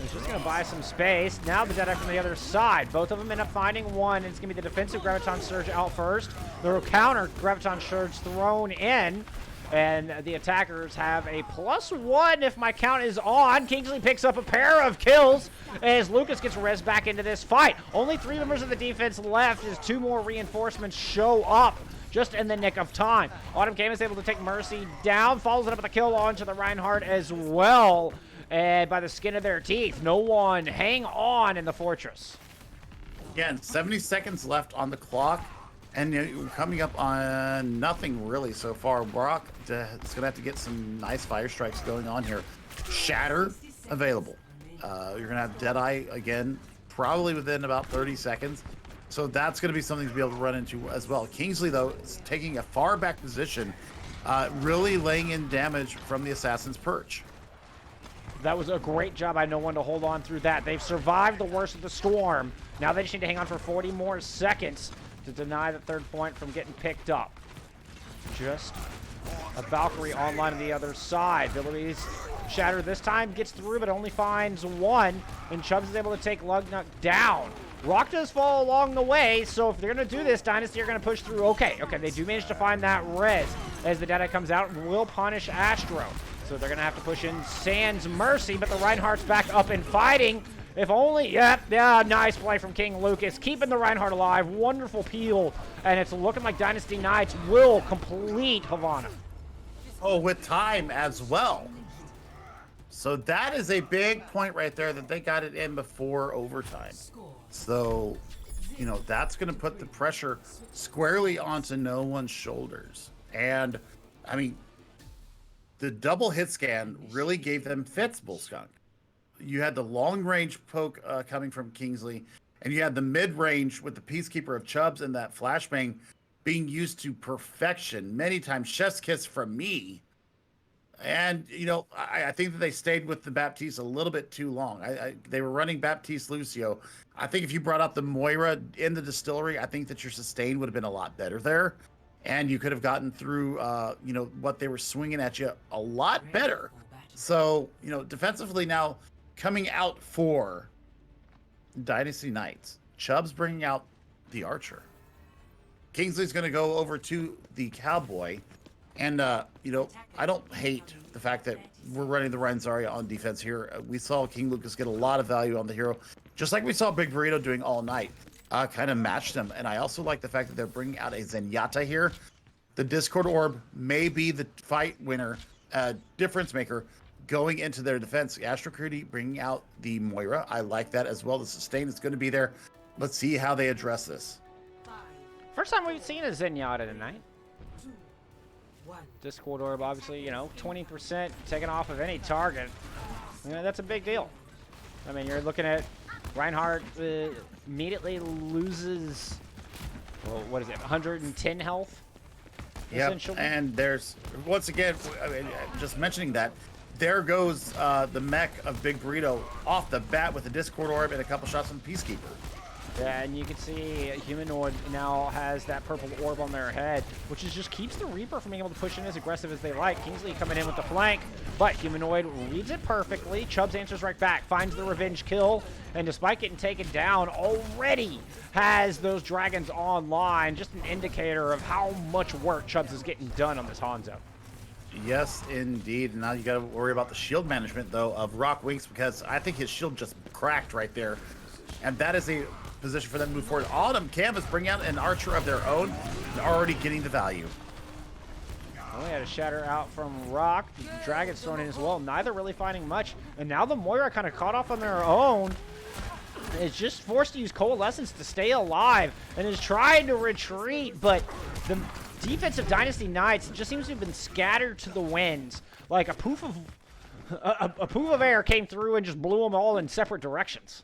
He's just going to buy some space. Now the Deadeye from the other side. Both of them end up finding one. And it's going to be the defensive Graviton Surge out first. The counter Graviton Surge thrown in. And the attackers have a +1 if my count is on. Kingsley picks up a pair of kills as Lucas gets res back into this fight. Only 3 members of the defense left as 2 more reinforcements show up just in the nick of time. Autumn Game is able to take Mercy down. Follows it up with a kill onto the Reinhardt as well. And by the skin of their teeth, no one hang on in the fortress. Again, 70 seconds left on the clock, and you're coming up on nothing really so far. Brock is going to have to get some nice fire strikes going on here. Shatter available. You're going to have Deadeye again, probably within about 30 seconds. So that's going to be something to be able to run into as well. Kingsley, though, is taking a far back position, really laying in damage from the Assassin's Perch. That was a great job by no one to hold on through that. They've survived the worst of the storm. Now they just need to hang on for 40 more seconds to deny the 3rd point from getting picked up. Just A Valkyrie online on the other side. Billy's Shatter this time gets through, but only finds one, and Chubbs is able to take Lugnut down. Rock does fall along the way, so if they're going to do this, Dynasty are going to push through. Okay, they do manage to find that res as the Deadeye comes out and will punish Astro. So they're going to have to push in Sans Mercy, but the Reinhardt's back up and fighting. If only, yeah, nice play from King Lucas, keeping the Reinhardt alive. Wonderful peel, and it's looking like Dynasty Knights will complete Havana. Oh, with time as well. So that is a big point right there that they got it in before overtime. So, you know, that's going to put the pressure squarely onto no one's shoulders. And, I mean, the double hit scan really gave them fits, Bullskunk. You had the long range poke coming from Kingsley, and you had the mid range with the Peacekeeper of Chubbs and that flashbang being used to perfection. Many times, chef's kiss from me. And, you know, I think that they stayed with the Baptiste a little bit too long. They were running Baptiste Lucio. I think if you brought out the Moira in the distillery, I think that your sustain would have been a lot better there. And you could have gotten through, you know, what they were swinging at you a lot better. So, you know, defensively now coming out for Dynasty Knights, Chubb's bringing out the Archer. Kingsley's going to go over to the Cowboy. And, you know, I don't hate the fact that we're running the Rein Zarya on defense here. We saw King Lucas get a lot of value on the hero, just like we saw Big Burrito doing all night. Kind of matched them. And I also like the fact that they're bringing out a Zenyatta here. The Discord Orb may be the fight winner, difference maker, going into their defense. Astro Creedy bringing out the Moira. I like that as well. The sustain is going to be there. Let's see how they address this. First time we've seen a Zenyatta tonight. Discord Orb, obviously, you know, 20% taken off of any target. You know, that's a big deal. I mean, you're looking at Reinhardt immediately loses, well, what is it, 110 health? Yeah, and there's, once again, I mean, just mentioning that, there goes the mech of Big Burrito off the bat with the Discord Orb and a couple shots from Peacekeeper. Yeah, and you can see Humanoid now has that purple orb on their head, which just keeps the Reaper from being able to push in as aggressive as they like. Kingsley coming in with the flank, but Humanoid reads it perfectly. Chubbs answers right back, finds the revenge kill, and despite getting taken down, already has those dragons online. Just an indicator of how much work Chubbs is getting done on this Hanzo. Yes, indeed. Now you got to worry about the shield management, though, of Rock Winks, because I think his shield just cracked right there. And that is a position for them to move forward. Autumn Canvas bring out an Archer of their own and already getting the value. Oh, we had a Shatter out from Rock. The Dragon's thrown in as well. Neither really finding much. And now the Moira kind of caught off on their own. Is just forced to use Coalescence to stay alive and is trying to retreat, but the defensive Dynasty Knights just seems to have been scattered to the winds. Like a poof of air came through and just blew them all in separate directions.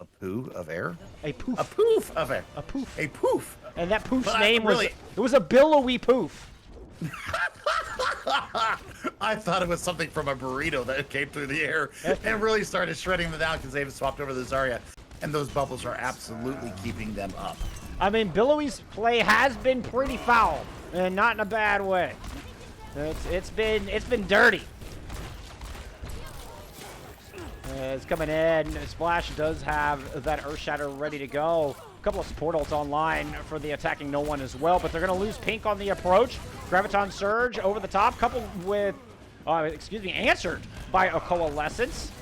A poo of air? A poof. A poof of air. A poof. A poof. And that poof's But name really, it was a billowy poof. I thought it was something from a burrito that came through the air and really started shredding them down because they've swapped over the Zarya. And those bubbles are absolutely keeping them up. I mean, Billowy's play has been pretty foul, and not in a bad way. It's been dirty. It's coming in. Splash does have that Earth Shatter ready to go. A couple of support ults online for the attacking no one as well, but they're going to lose Pink on the approach. Graviton Surge over the top, coupled with, answered by a Coalescence.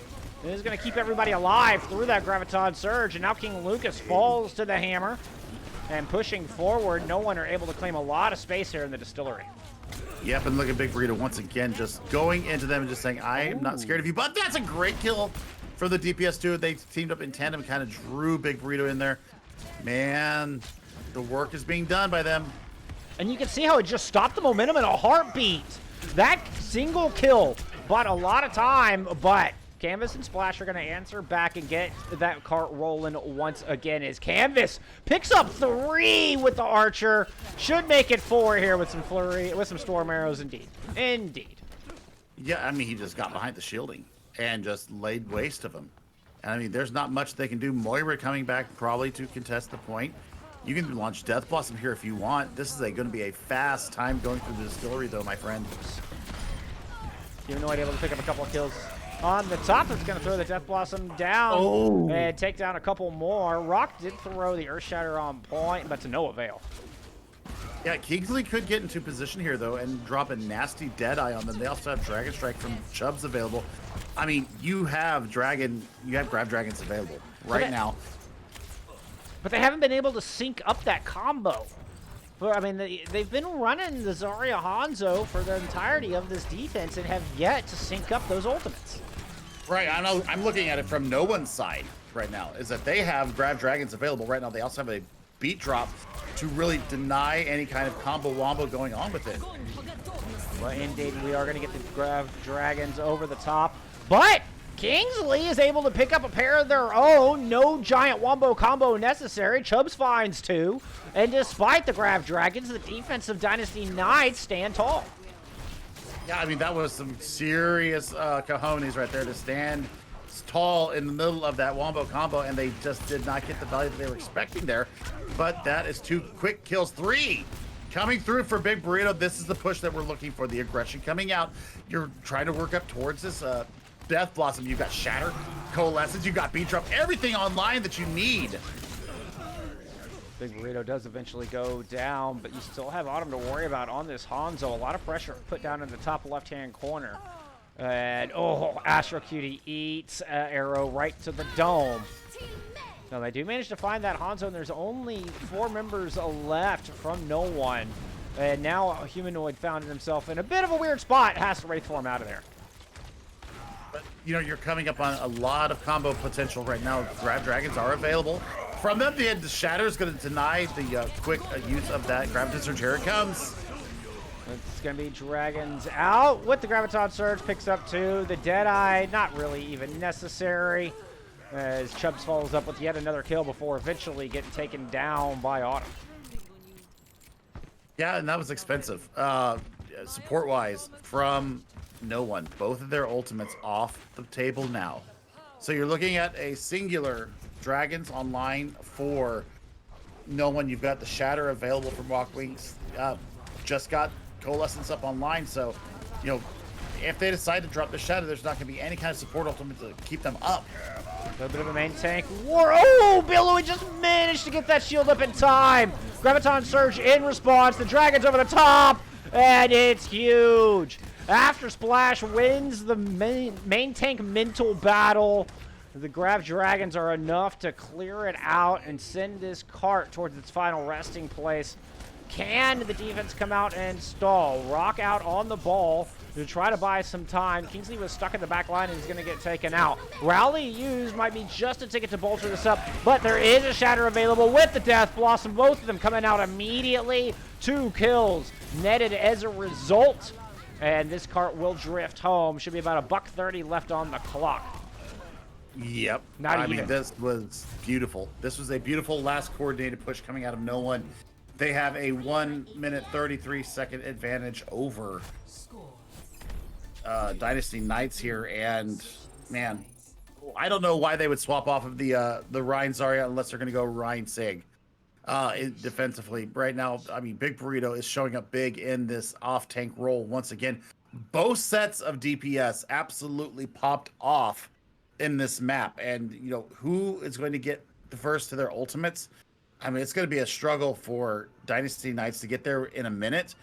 This is going to keep everybody alive through that Graviton Surge, and now King Lucas falls to the hammer. And pushing forward, no one are able to claim a lot of space here in the distillery. Yep, and look at Big Burrito once again, just going into them and just saying, I am not scared of you. But that's a great kill for the DPS too. They teamed up in tandem and kind of drew Big Burrito in there. Man, the work is being done by them. And you can see how it just stopped the momentum in a heartbeat. That single kill bought a lot of time, but Canvas and Splash are going to answer back and get that cart rolling once again as Canvas picks up 3 with the Archer. Should make it 4 here with some flurry, with some Storm Arrows indeed. Indeed. Yeah, I mean, he just got behind the shielding and just laid waste of him. And I mean, there's not much they can do. Moira coming back probably to contest the point. You can launch Death Blossom here if you want. This is going to be a fast time going through the distillery, though, my friend. Humanoid able to pick up a couple of kills on the top. It's going to throw the Death Blossom down and take down a couple more. Rock did throw the Earth Shatter on point, but to no avail. Yeah, Kingsley could get into position here, though, and drop a nasty Deadeye on them. They also have Dragon Strike from Chubbs available. I mean, you have Grab Dragons available right now. But they haven't been able to sync up that combo. But, I mean, they've been running the Zarya Hanzo for the entirety of this defense and have yet to sync up those ultimates. Right, I know. I'm looking at it from no one's side right now, is that they have Grab Dragons available right now. They also have a beat drop to really deny any kind of combo wombo going on with it. Well, indeed, we are going to get the Grab Dragons over the top. But Kingsley is able to pick up a pair of their own. No giant wombo combo necessary. Chubbs finds two. And despite the Grab Dragons, the defense of Dynasty Knights stand tall. Yeah, I mean, that was some serious cojones right there to stand tall in the middle of that wombo combo, and they just did not get the value that they were expecting there. But that is 2 quick kills. 3 coming through for Big Burrito. This is the push that we're looking for. The aggression coming out. You're trying to work up towards this Death Blossom. You've got Shatter, Coalescence, you've got Beat Drop, everything online that you need. Big Burrito does eventually go down, but you still have Autumn to worry about on this Hanzo. A lot of pressure put down in the top left-hand corner. And, Astro Cutie eats arrow right to the dome. Now, they do manage to find that Hanzo, and there's only 4 members left from no one. And now a Humanoid found himself in a bit of a weird spot. Has to Wraith form out of there. But, you know, you're coming up on a lot of combo potential right now. Grab Dragons are available. From them, the Shatter is going to deny the quick use of that Graviton Surge. Here it comes. It's going to be Dragons out with the Graviton Surge. Picks up 2. The Deadeye, not really even necessary. As Chubbs follows up with yet another kill before eventually getting taken down by Autumn. Yeah, and that was expensive. Support-wise, from no one. Both of their ultimates off the table now. So you're looking at a singular Dragons online for no one. You've got the Shatter available from Walkwings. Just got Coalescence up online, so, you know, if they decide to drop the Shatter, there's not going to be any kind of support ultimate to keep them up. A little bit of a main tank war. Oh, Billowy just managed to get that shield up in time. Graviton Surge in response. The Dragons over the top, and it's huge. After Splash wins the main tank mental battle. The Grab Dragons are enough to clear it out and send this cart towards its final resting place. Can the defense come out and stall? Rock out on the ball to try to buy some time. Kingsley was stuck in the back line and he's going to get taken out. Rally used might be just a ticket to bolster this up, but there is a Shatter available with the Death Blossom. Both of them coming out immediately. 2 kills netted as a result. And this cart will drift home. Should be about $1:30 left on the clock. Yep. I mean, this was beautiful. This was a beautiful last coordinated push coming out of no one. They have a 1-minute 33-second advantage over Dynasty Knights here, and man, I don't know why they would swap off of the Ryan Zarya unless they're going to go Ryan Sig defensively. Right now, I mean, Big Burrito is showing up big in this off-tank role once again. Both sets of DPS absolutely popped off in this map, and you know who is going to get the first to their ultimates. I mean, it's going to be a struggle for Dynasty Knights to get there in a minute,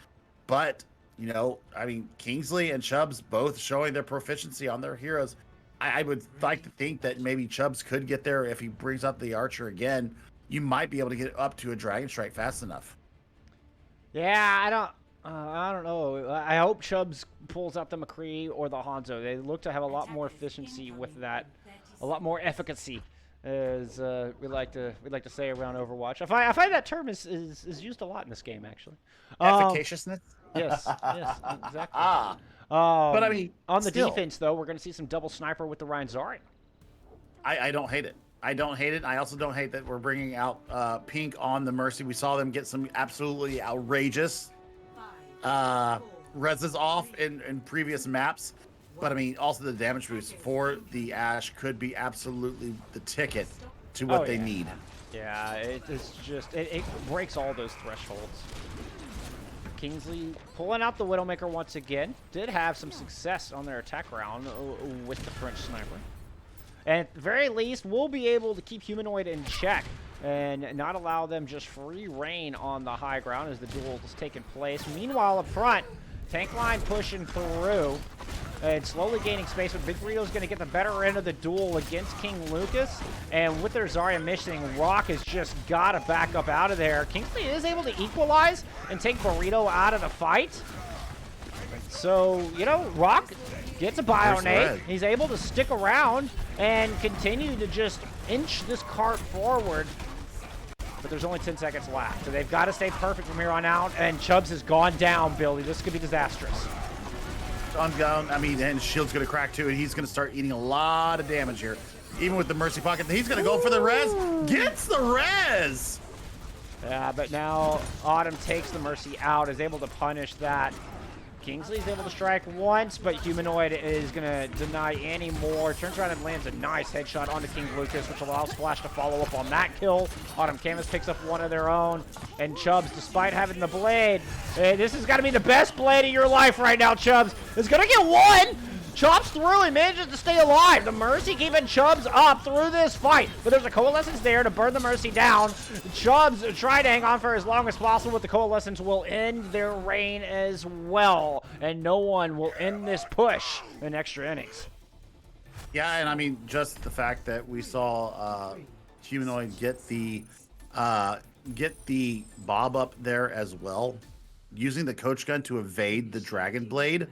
but you know, I mean, Kingsley and Chubbs both showing their proficiency on their heroes. I would like to think that maybe Chubbs could get there if he brings up the Archer again. You might be able to get up to a Dragon Strike fast enough. Yeah, I don't know. I hope Chubbs pulls out the McCree or the Hanzo. They look to have a lot more efficiency with that, a lot more efficacy, as we like to say around Overwatch. I find that term is used a lot in this game, actually. Efficaciousness. Yes, exactly. But I mean, on the defense though, we're going to see some double sniper with the Ryan Zarya. I don't hate it. I don't hate it. I also don't hate that we're bringing out Pink on the Mercy. We saw them get some absolutely outrageous reses off in previous maps. But I mean, also the damage boost for the Ashe could be absolutely the ticket to what they need. Yeah, it's just, it breaks all those thresholds. Kingsley pulling out the Widowmaker once again. Did have some success on their attack round with the French sniper. And at the very least, we'll be able to keep Humanoid in check and not allow them just free reign on the high ground as the duel is taking place. Meanwhile, up front, tank line pushing through and slowly gaining space, but Big Burrito's going to get the better end of the duel against King Lucas. And with their Zarya missing, Rock has just got to back up out of there. Kingsley is able to equalize and take Burrito out of the fight. So, you know, Rock gets a Bionate. He's able to stick around and continue to just inch this cart forward. But there's only 10 seconds left. So they've got to stay perfect from here on out. And Chubbs has gone down, Billy. This could be disastrous. On down, I mean, and Shield's going to crack too, and he's going to start eating a lot of damage here. Even with the Mercy Pocket, he's going to go for the res. Gets the res! Yeah, but now Autumn takes the Mercy out, is able to punish that. Kingsley's able to strike once, but Humanoid is going to deny any more. Turns around and lands a nice headshot onto King Lucas, which allows Flash to follow up on that kill. Autumn Canvas picks up one of their own. And Chubbs, despite having the blade, this has got to be the best blade of your life right now, Chubbs. Is going to get one. Chops through and manages to stay alive. The Mercy keeping Chubbs up through this fight. But there's a Coalescence there to burn the Mercy down. Chubbs try to hang on for as long as possible, but the Coalescence will end their reign as well. And no one will end this push in extra innings. Yeah, and I mean, just the fact that we saw Humanoid get the Bob up there as well, using the Coach Gun to evade the Dragon Blade.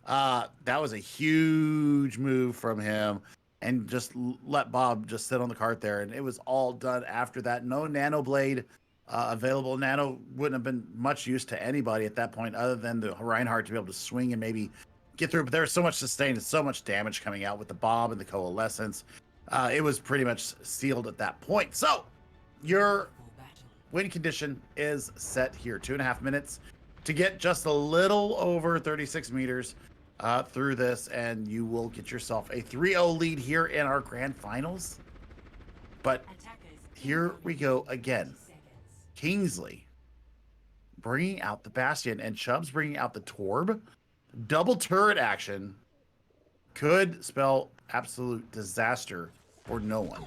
That was a huge move from him, and just let Bob just sit on the cart there, and it was all done after that. No Nano Blade available. Nano wouldn't have been much use to anybody at that point other than the Reinhardt to be able to swing and maybe get through, but there was so much sustained and so much damage coming out with the bomb and the Coalescence. It was pretty much sealed at that point. So your win condition is set here. 2.5 minutes to get just a little over 36 meters through this, and you will get yourself a 3-0 lead here in our grand finals. But here we go again. Kingsley bringing out the Bastion and Chubbs bringing out the Torb. Double turret action could spell absolute disaster for no one.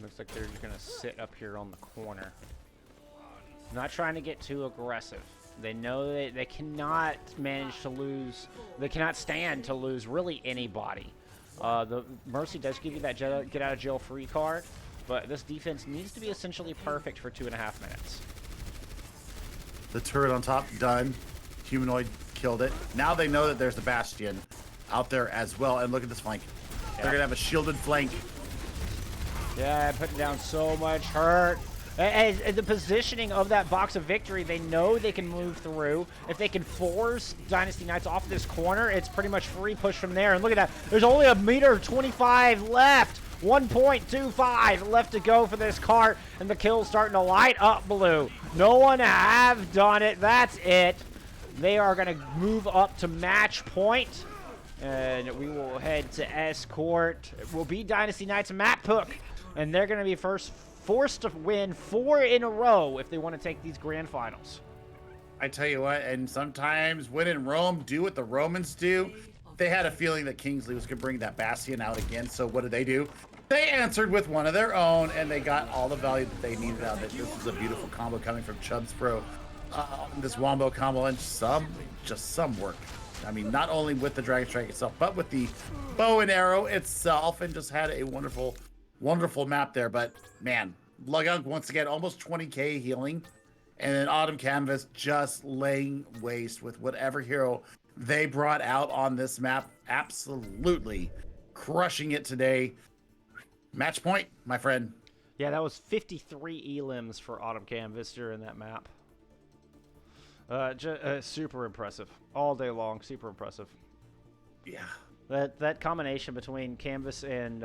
Looks like they're just going to sit up here on the corner. Not trying to get too aggressive. They know that they cannot manage to lose. They cannot stand to lose really anybody. The Mercy does give you that get out of jail free card, but this defense needs to be essentially perfect for 2.5 minutes. The turret on top done. Humanoid killed it. Now they know that there's the Bastion out there as well. And look at this flank. Yeah. They're gonna have a shielded flank. Yeah, putting down so much hurt. As the positioning of that box of victory, they know they can move through. If they can force Dynasty Knights off this corner, it's pretty much free push from there. And look at that. There's only 1.25 meters left. 1.25 left to go for this cart. And the kill's starting to light up blue. No one have done it. That's it. They are going to move up to match point. And we will head to escort. It will be Dynasty Knights map hook. And they're going to be forced to win 4 in a row if they want to take these grand finals. I tell you what, and sometimes when in Rome, do what the Romans do. They had a feeling that Kingsley was going to bring that Bastion out again, so what did they do? They answered with one of their own, and they got all the value that they needed out of it. This is a beautiful combo coming from Chubbs Pro. This Wombo combo, and just some work. I mean, not only with the Dragon Strike itself, but with the bow and arrow itself, and just had a wonderful map there. But man, Lugunk once again almost 20k healing, and then Autumn Canvas just laying waste with whatever hero they brought out on this map. Absolutely crushing it today. Match point, my friend. Yeah, that was 53 elims for Autumn Canvas during that map. Super impressive all day long. Super impressive. Yeah, that combination between Canvas and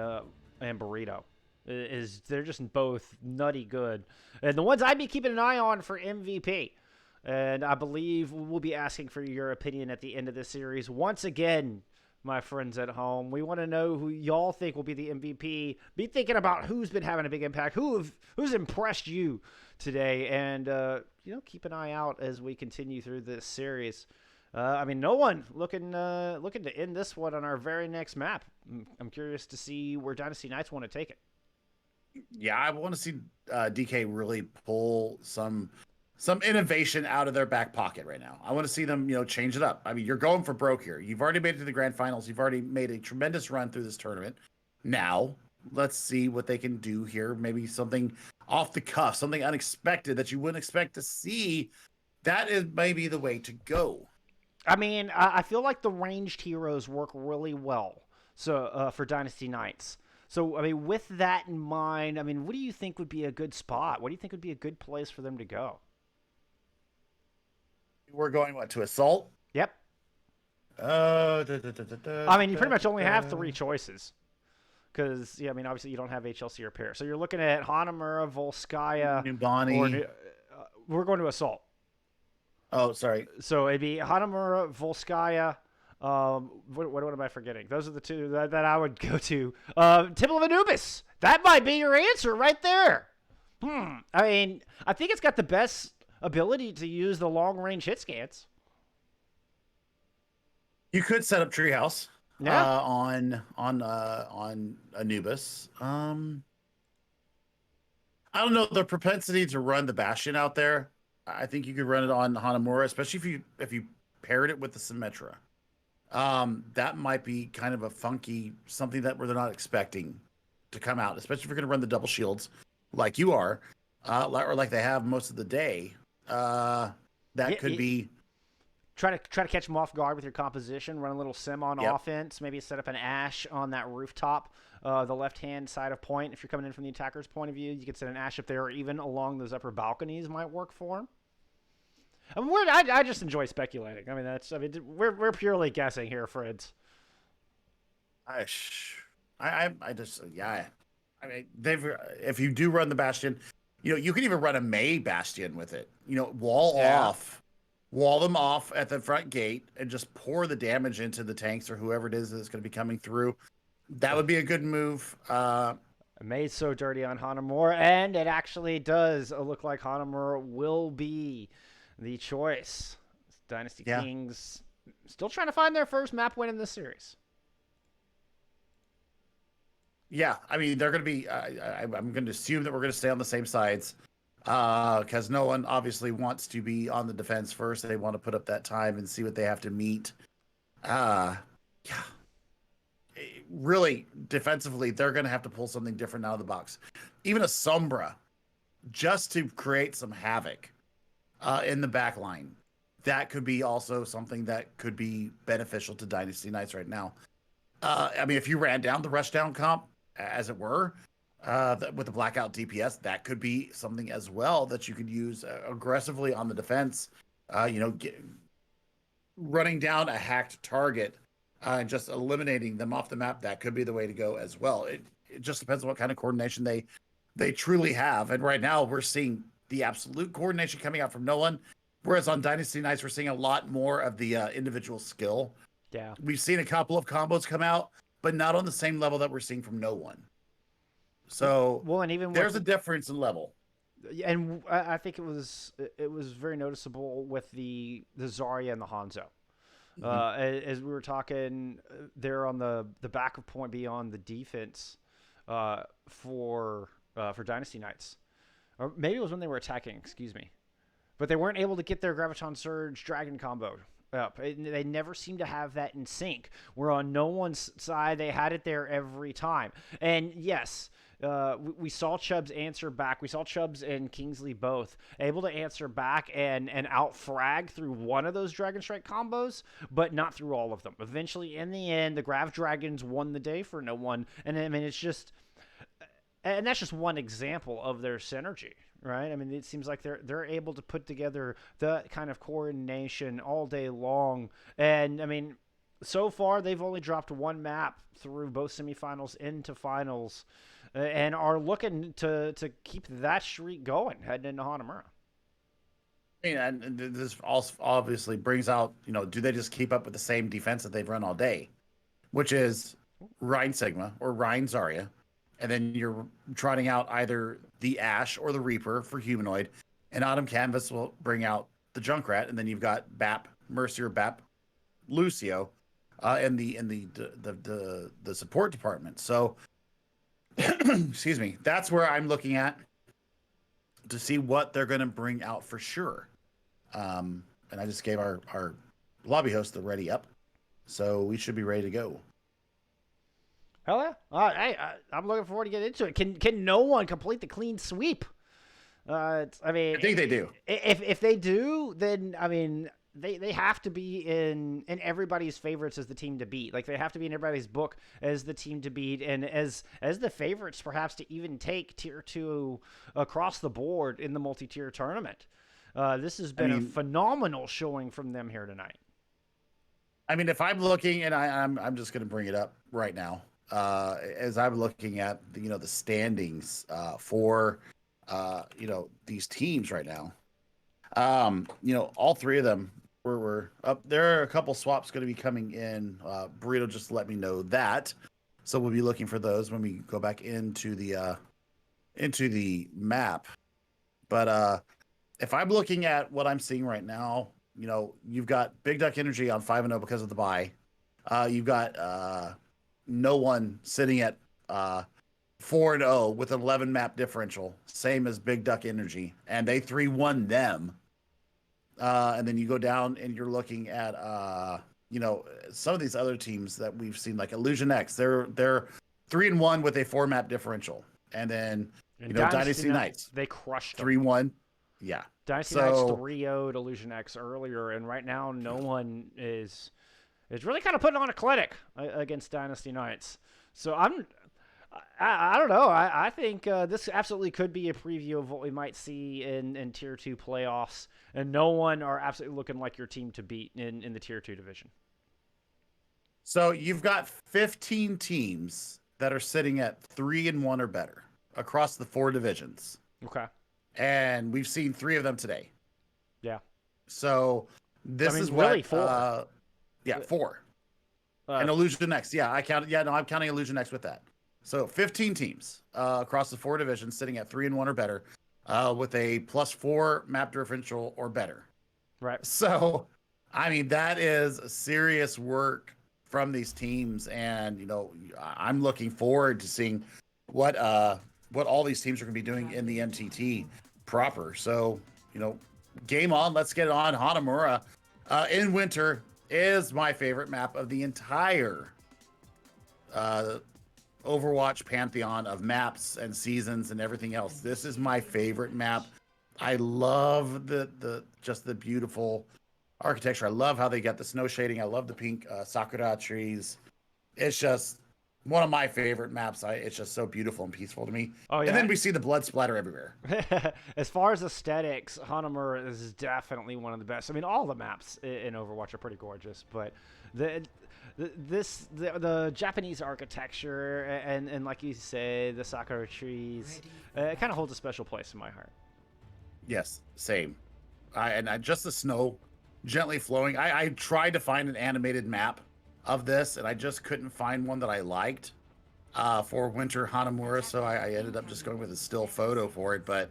Burrito is they're just both nutty good, and the ones I'd be keeping an eye on for MVP. And I believe we'll be asking for your opinion at the end of this series. Once again, my friends at home. We want to know who y'all think will be the MVP. Be thinking about who's been having a big impact, who's impressed you today, and keep an eye out as we continue through this series. I mean, no one looking to end this one on our very next map. I'm curious to see where Dynasty Knights want to take it. Yeah, I want to see DK really pull some innovation out of their back pocket right now. I want to see them, change it up. I mean, you're going for broke here. You've already made it to the grand finals. You've already made a tremendous run through this tournament. Now, let's see what they can do here. Maybe something off the cuff, something unexpected that you wouldn't expect to see. That is maybe the way to go. I mean, I feel like the ranged heroes work really well. So for Dynasty Knights. So, I mean, with that in mind, I mean, what do you think would be a good spot? What do you think would be a good place for them to go? We're going to assault? Yep. I mean, you pretty much only have three choices. Because, I mean, obviously you don't have HLC repair. So you're looking at Hanamura, Volskaya, Numbani. We're going to assault. Oh, sorry. So it'd be Hanamura, Volskaya. What am I forgetting? Those are the two that I would go to. Temple of Anubis. That might be your answer right there. I mean, I think it's got the best ability to use the long range hit scans. You could set up Treehouse. Yeah. On Anubis. I don't know the propensity to run the Bastion out there. I think you could run it on Hanamura, especially if you paired it with the Symmetra. That might be kind of a funky something that they're not expecting to come out, especially if you're going to run the double shields like you are, or like they have most of the day. Could be. Try to catch them off guard with your composition. Run a little sim on offense. Maybe set up an Ash on that rooftop, the left-hand side of point. If you're coming in from the attacker's point of view, you could set an Ash up there, or even along those upper balconies might work for them. I mean, I just enjoy speculating. I mean, we're purely guessing here, Freds. I mean, if you do run the Bastion, you can even run a May Bastion with it. Wall them off at the front gate and just pour the damage into the tanks or whoever it is that's going to be coming through. That would be a good move. Made so dirty on Hanamura, and it actually does look like Hanamura will be the choice. Dynasty Kings still trying to find their first map win in this series. Yeah, I mean, they're going to be... I'm going to assume that we're going to stay on the same sides because no one obviously wants to be on the defense first. They want to put up that time and see what they have to meet. Really, defensively, they're going to have to pull something different out of the box. Even a Sombra, just to create some havoc in the back line. That could be also something that could be beneficial to Dynasty Knights right now. I mean, if you ran down the rushdown comp, as it were, with the blackout DPS, that could be something as well that you could use aggressively on the defense. Running down a hacked target and just eliminating them off the map, that could be the way to go as well. It just depends on what kind of coordination they truly have. And right now, we're seeing the absolute coordination coming out from no one. Whereas on Dynasty Knights, we're seeing a lot more of the individual skill. Yeah. We've seen a couple of combos come out, but not on the same level that we're seeing from no one. So and even there's a difference in level. And I think it was very noticeable with the Zarya and the Hanzo. As we were talking, they're on the back of point B on the defense for Dynasty Knights. Or maybe it was when they were attacking, excuse me. But they weren't able to get their Graviton Surge Dragon combo up. They never seem to have that in sync. Where on no one's side, they had it there every time. And yes, we saw Chubbs answer back. We saw Chubbs and Kingsley both able to answer back and out-frag through one of those Dragon Strike combos, but not through all of them. Eventually, in the end, the Grav Dragons won the day for no one. And I mean, it's just... And that's just one example of their synergy, right? I mean, it seems like they're able to put together the kind of coordination all day long. And, I mean, so far they've only dropped one map through both semifinals into finals and are looking to keep that streak going heading into Hanamura. And this also obviously brings out, do they just keep up with the same defense that they've run all day? which is Rhine Sigma or Rhine Zarya. And then you're trotting out either the Ash or the Reaper for humanoid. And Autumn Canvas will bring out the Junkrat. And then you've got Bap, Mercier, Bap, Lucio, in the support department. So, excuse me, that's where I'm looking at to see what they're going to bring out for sure. And I just gave our lobby host the ready up, so we should be ready to go. Hell yeah! I'm looking forward to get into it. Can no one complete the clean sweep? I mean, I think they do. If they do, then I mean, they have to be in everybody's favorites as the team to beat. Like they have to be in everybody's book as the team to beat, and as the favorites perhaps to even take tier 2 across the board in the multi-tier tournament. This has been a phenomenal showing from them here tonight. I mean, if I'm looking, and I'm just going to bring it up right now, as I'm looking at the standings for these teams right now. All three of them were up. There are a couple swaps going to be coming in. Burrito just let me know that, so we'll be looking for those when we go back into the map. But if I'm looking at what I'm seeing right now, you've got Big Duck Energy on 5-0 because of the bye. You've got no one sitting at 4-0 with an 11 map differential, same as Big Duck Energy, and they 3-1 them. And then you go down and you're looking at some of these other teams that we've seen, like Illusion X. They're 3-1 with a 4 map differential, and then Dynasty Knights, they crushed 3-1. Yeah, Dynasty Knights 3-0'd Illusion X earlier, and right now no one is really kind of putting on a clinic against Dynasty Knights. So I don't know. I think this absolutely could be a preview of what we might see in Tier 2 playoffs, and no one are absolutely looking like your team to beat in the Tier 2 division. So you've got 15 teams that are sitting at 3-1 or better across the 4 divisions. Okay. And we've seen 3 of them today. Yeah. So this is really what 4. 4. And Illusion X. Yeah, I'm counting Illusion X with that. So 15 teams across the 4 divisions sitting at 3-1 or better with a +4 map differential or better. Right. So, I mean, that is serious work from these teams. And, I'm looking forward to seeing what all these teams are going to be doing in the MTT proper. So, game on. Let's get it on. Hanamura in winter is my favorite map of the entire Overwatch pantheon of maps and seasons and everything else. This is my favorite map. I love the beautiful architecture. I love how they got the snow shading. I love the pink sakura trees. It's just one of my favorite maps. It's just so beautiful and peaceful to me. Oh, yeah. And then we see the blood splatter everywhere. As far as aesthetics, Hanamura is definitely one of the best. I mean, all the maps in Overwatch are pretty gorgeous, but the Japanese architecture and like you say, the sakura trees, it kind of holds a special place in my heart. Yes, same. I just the snow gently flowing. I tried to find an animated map of this, and I just couldn't find one that I liked for Winter Hanamura, so I ended up just going with a still photo for it. But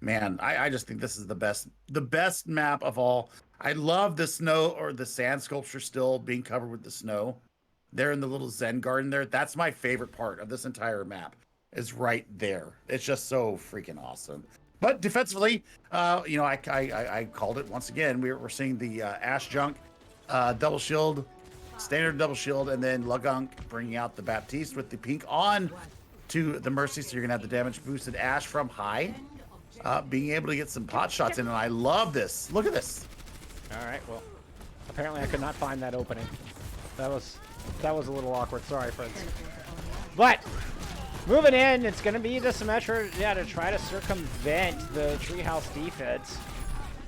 man, I just think this is the best map of all. I love the snow or the sand sculpture still being covered with the snow. There in the little Zen garden there. That's my favorite part of this entire map, is right there. It's just so freaking awesome. But defensively, I called it once again. We're seeing the Ash Junk double shield, standard double shield, and then Lagunk bringing out the Baptiste with the pink on to the Mercy. So you're going to have the damage boosted Ash from high, being able to get some pot shots in. And I love this. Look at this. All right, well, apparently I could not find that opening. That was a little awkward. Sorry, friends. But moving in, it's going to be the Symmetra, to try to circumvent the Treehouse defense.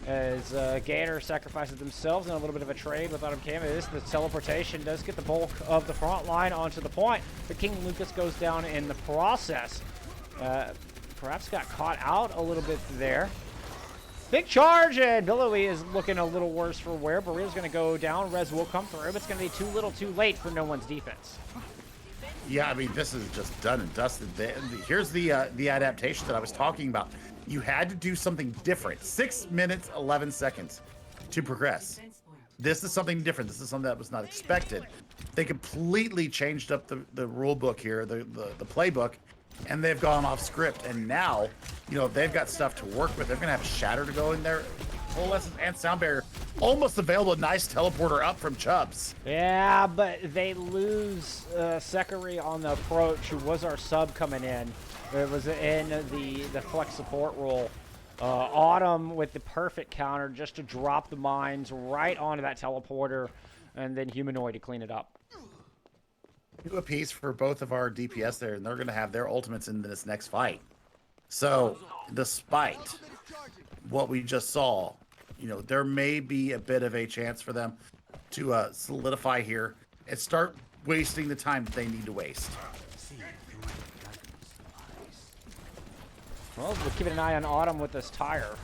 As Gator sacrifices themselves in a little bit of a trade with Autumn Canvas. The teleportation does get the bulk of the front line onto the point, but King Lucas goes down in the process. Perhaps got caught out a little bit there. Big charge, and Billowy is looking a little worse for wear. Burrito's going to go down. Rez will come through, but it's going to be too little too late for no one's defense. Yeah, I mean, this is just done and dusted. Here's the adaptation that I was talking about. You had to do something different. 6 minutes, 11 seconds to progress. This is something different. This is something that was not expected. They completely changed up the rule book here, the playbook, and they've gone off script. And now, you know, they've got stuff to work with. They're going to have Shatter to go in there. Coalescence and Sound Barrier almost available. Nice teleporter up from Chubbs. Yeah, but they lose Sekiri on the approach, who was our sub coming in. It was in the flex support role. Autumn with the perfect counter just to drop the mines right onto that teleporter, and then Humanoid to clean it up. 2 apiece for both of our DPS there, and they're going to have their ultimates in this next fight. So, despite what we just saw, you know, there may be a bit of a chance for them to solidify here and start wasting the time that they need to waste. Well, we're keeping an eye on Autumn with this tire.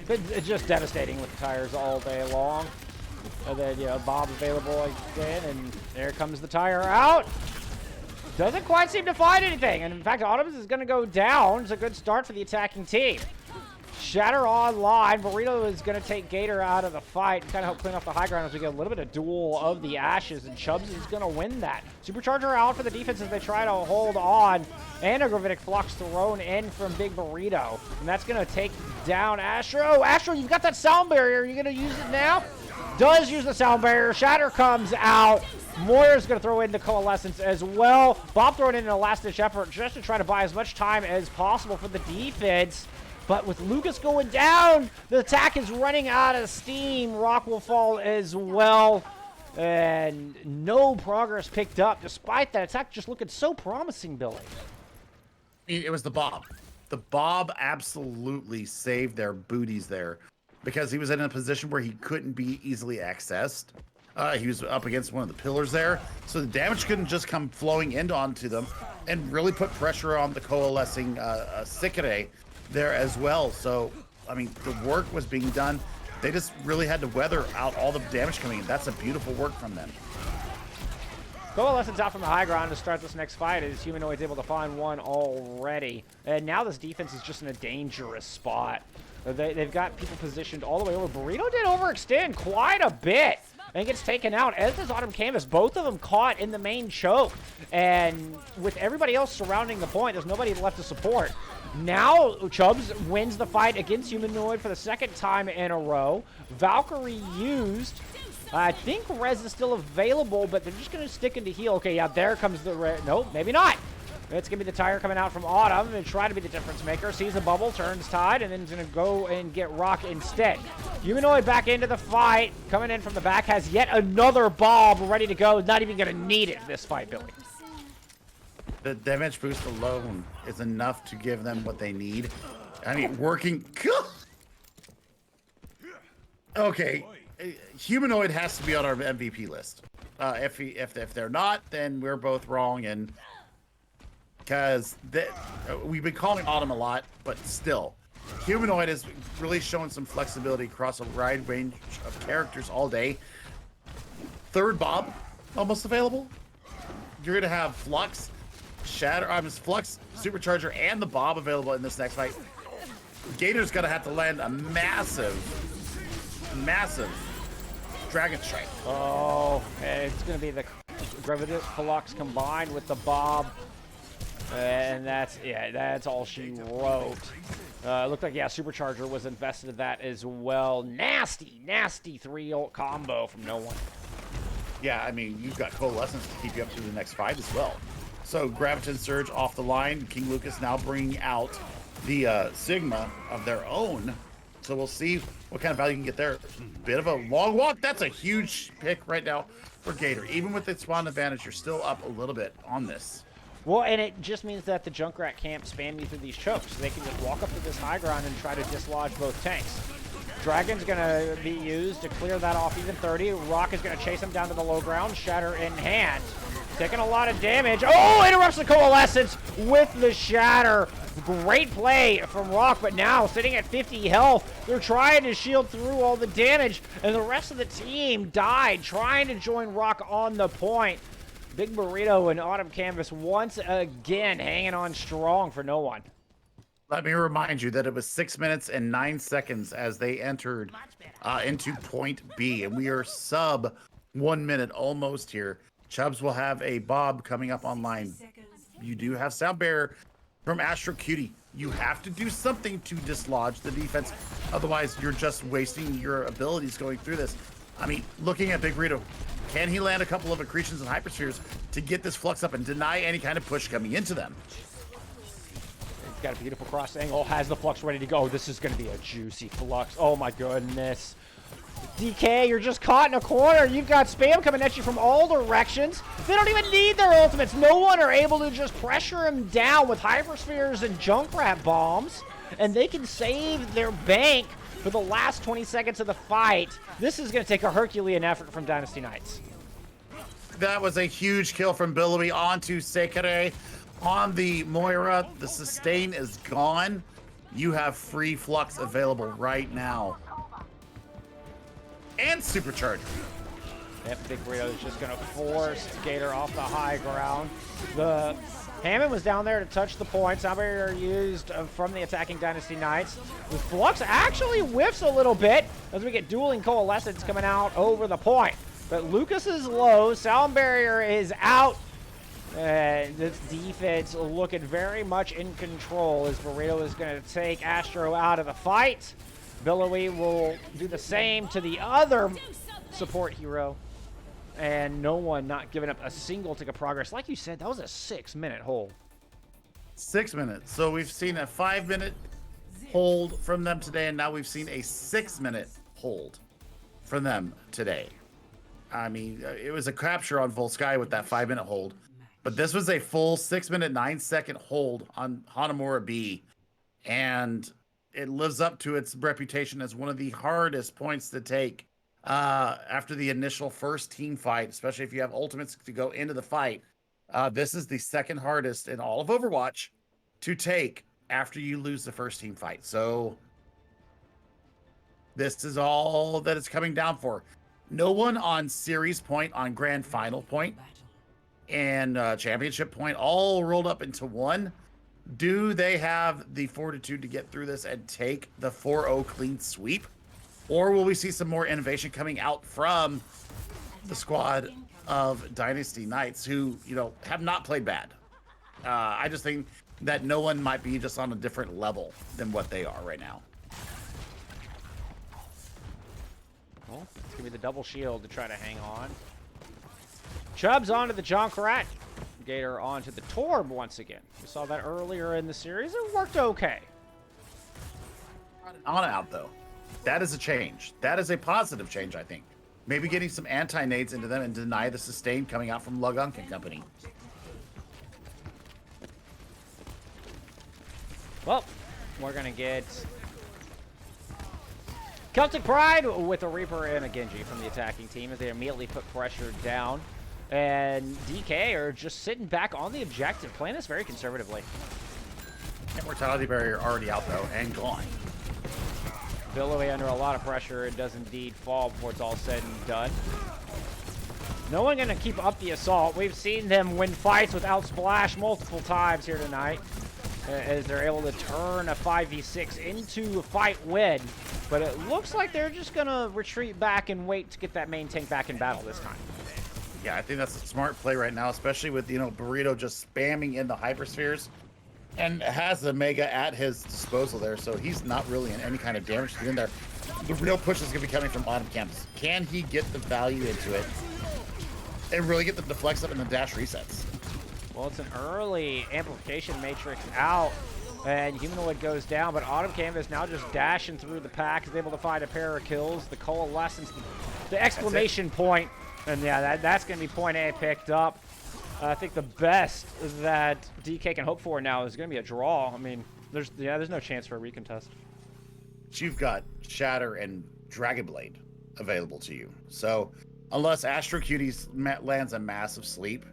It's just devastating with the tires all day long. And then, you know, Bob available again, and there comes the tire out. Doesn't quite seem to find anything, and in fact, Autumn is going to go down. It's a good start for the attacking team. Shatter online. Burrito is going to take Gator out of the fight and kind of help clean up the high ground as we get a little bit of duel of the Ashes, and Chubbs is going to win that. Supercharger out for the defense as they try to hold on, and a Gravitic Flux thrown in from Big Burrito, and that's going to take down Astro. Astro, you've got that sound barrier. Are you going to use it now? Does use the sound barrier. Shatter comes out. Moira's going to throw in the Coalescence as well. Bob throwing in an last-ditch effort just to try to buy as much time as possible for the defense. But with Lucas going down, the attack is running out of steam. Rock will fall as well. And no progress picked up, despite that attack just looking so promising, Billy. It was the Bob. The Bob absolutely saved their booties there because he was in a position where he couldn't be easily accessed. He was up against one of the pillars there, so the damage couldn't just come flowing onto them, and really put pressure on the coalescing Sekiri there as well. So, I mean, the work was being done. They just really had to weather out all the damage coming in. That's a beautiful work from them. Coalescence out from the high ground to start this next fight as Humanoid's able to find one already. And now this defense is just in a dangerous spot. They've got people positioned all the way over. Burrito did overextend quite a bit and gets taken out, as does Autumn Canvas. Both of them caught in the main choke. And with everybody else surrounding the point, there's nobody left to support. Now Chubbs wins the fight against Humanoid for the second time in a row. Valkyrie used. I think Rez is still available, but they're just going to stick into heal. Okay, yeah, there comes the Rez. Nope, maybe not. It's going to be the tire coming out from Autumn and try to be the difference maker. Sees the bubble, turns tide, and then is going to go and get Rock instead. Humanoid back into the fight. Coming in from the back, has yet another Bob ready to go. Not even going to need it this fight, Billy. The damage boost alone is enough to give them what they need. I mean, working. Okay, Humanoid has to be on our MVP list. If they're not, then we're both wrong, and because we've been calling Autumn a lot, but still, Humanoid has really shown some flexibility across a wide range of characters all day. Third Bob, almost available. You're gonna have Flux, Flux, Supercharger, and the Bob available in this next fight. Gator's gonna have to land a massive Dragon Strike. Oh, it's gonna be the Gravitic Flux combined with the Bob. And that's all she wrote. It looked like, yeah, Supercharger was invested in that as well. Nasty 3-ult combo from no one. Yeah, I mean, you've got Coalescence to keep you up through the next fight as well. So, Graviton Surge off the line. King Lucas now bringing out the Sigma of their own. So we'll see what kind of value you can get there. Bit of a long walk. That's a huge pick right now for Gator. Even with its spawn advantage, you're still up a little bit on this. Well, and it just means that the Junkrat can't spam you through these chokes. So they can just walk up to this high ground and try to dislodge both tanks. Dragon's going to be used to clear that off even 30. Rock is going to chase him down to the low ground. Shatter in hand. Taking a lot of damage. Oh, interrupts the Coalescence with the Shatter. Great play from Rock, but now sitting at 50 health. They're trying to shield through all the damage, and the rest of the team died trying to join Rock on the point. Big Burrito and Autumn Canvas once again hanging on strong for no one. Let me remind you that it was 6 minutes and 9 seconds as they entered into point B, and we are sub 1 minute almost here. Chubbs will have a Bob coming up online. You do have Sound Bear from Astro Cutie. You have to do something to dislodge the defense. Otherwise, you're just wasting your abilities going through this. I mean, looking at Big Burrito, can he land a couple of accretions and hyperspheres to get this flux up and deny any kind of push coming into them? He's got a beautiful cross angle, has the flux ready to go. This is going to be a juicy flux. Oh my goodness. DK, you're just caught in a corner. You've got spam coming at you from all directions. They don't even need their ultimates. No one are able to just pressure him down with hyperspheres and Junkrat bombs. And they can save their bank for the last 20 seconds of the fight. This is going to take a Herculean effort from Dynasty Knights. That was a huge kill from Billowy onto Sekere. On the Moira, the sustain is gone. You have free flux available right now. And supercharger. Yep, Big Burrito is just going to force Gator off the high ground. The Hammond was down there to touch the point. Sound Barrier used from the attacking Dynasty Knights. The Flux actually whiffs a little bit as we get dueling Coalescence coming out over the point. But Lucas is low. Sound Barrier is out. This defense looking very much in control as Burrito is going to take Astro out of the fight. Billowy will do the same to the other support hero. And no one not giving up a single tick of progress. Like you said, that was a 6-minute hold. 6 minutes. So we've seen a 5-minute hold from them today, and now we've seen a 6-minute hold from them today. I mean, it was a capture on Full Sky with that 5-minute hold. But this was a full 6-minute, 9-second hold on Hanamura B. And it lives up to its reputation as one of the hardest points to take after the initial first team fight, especially if you have ultimates to go into the fight. This is the second hardest in all of Overwatch to take after you lose the first team fight. So this is all that it's coming down for. No one on series point, on grand final point, and championship point all rolled up into one. Do they have the fortitude to get through this and take the 4-0 clean sweep? Or will we see some more innovation coming out from the squad of Dynasty Knights who, you know, have not played bad? I just think that no one might be just on a different level than what they are right now. Well, it's going to be the double shield to try to hang on. Chubbs onto the Junkrat. Gator onto the Torb once again. We saw that earlier in the series. It worked okay. On out, though. That is a change. That is a positive change, I think. Maybe getting some anti-nades into them and deny the sustain coming out from Lugunk and company. Well, we're going to get Celtic Pride with a Reaper and a Genji from the attacking team as they immediately put pressure down. And DK are just sitting back on the objective, playing this very conservatively. Immortality Barrier already out, though, and gone. Billowy under a lot of pressure and does indeed fall before it's all said and done. No one going to keep up the assault. We've seen them win fights without Splash multiple times here tonight, as they're able to turn a 5v6 into a fight win. But it looks like they're just going to retreat back and wait to get that main tank back in battle this time. Yeah, I think that's a smart play right now, especially with, you know, Burrito just spamming in the hyperspheres and has the Mega at his disposal there, so he's not really in any kind of damage to get in there. The real push is going to be coming from Autumn Campus. Can he get the value into it and really get the deflects up and the dash resets? Well, it's an early amplification matrix out, and Humanoid goes down, but Autumn Canvas now just dashing through the pack, is able to find a pair of kills. The Coalescence, the exclamation point. And yeah, that's going to be point A picked up. I think the best that DK can hope for now is going to be a draw. I mean, there's no chance for a recontest. You've got Shatter and Dragon Blade available to you. So unless Astro Cuties lands a massive sleep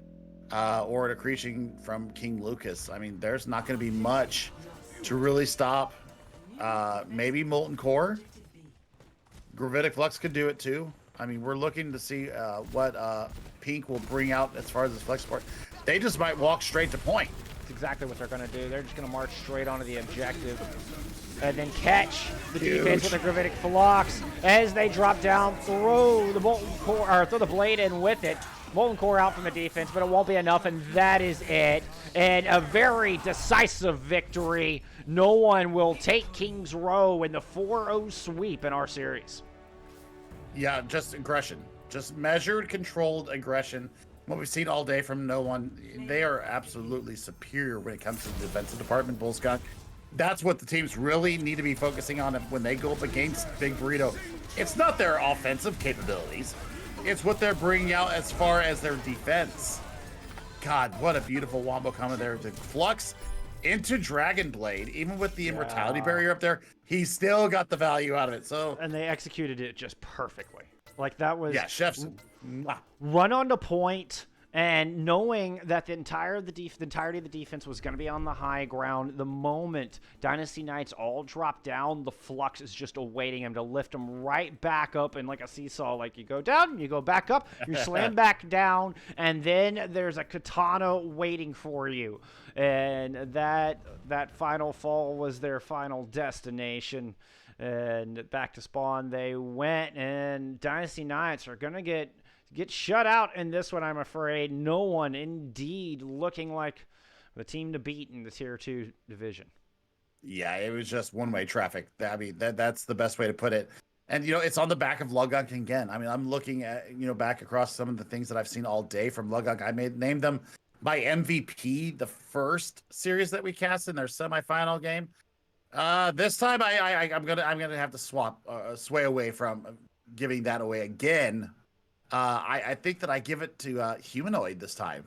or an accretion from King Lucas, I mean, there's not going to be much to really stop maybe Molten Core. Gravitic Flux could do it too. I mean, we're looking to see what Pink will bring out as far as his flex support. They just might walk straight to point. That's exactly what they're going to do. They're just going to march straight onto the objective and then catch the defense with a Gravitic Flux as they drop down, throw the Molten Core, or throw the blade in with it. Molten Core out from the defense, but it won't be enough, and that is it. And a very decisive victory. No one will take Kings Row in the 4-0 sweep in our series. Yeah, just aggression. Just measured, controlled aggression. What we've seen all day from No One, they are absolutely superior when it comes to the defensive department, Bullskunk. That's what the teams really need to be focusing on when they go up against Big Burrito. It's not their offensive capabilities. It's what they're bringing out as far as their defense. God, what a beautiful wombo coming there. The Flux into Dragon Blade, even with the immortality barrier up there, he still got the value out of it. So, and they executed it just perfectly. Like that was chef's run on the point, and knowing that the entirety of the defense was going to be on the high ground. The moment Dynasty Knights all drop down, the Flux is just awaiting him to lift them right back up, and like a seesaw, like you go down, you go back up, you slam back down, and then there's a katana waiting for you. And that final fall was their final destination. And back to spawn they went, and Dynasty Knights are going to get shut out in this one, I'm afraid. No One indeed looking like the team to beat in the Tier 2 division. Yeah, it was just one-way traffic. I mean, that's the best way to put it. And, it's on the back of Lugunk again. I mean, I'm looking at, back across some of the things that I've seen all day from Lugunk. I named them my MVP the first series that we cast in their semifinal game. This time I'm gonna have to sway away from giving that away again. I think that I give it to Humanoid this time.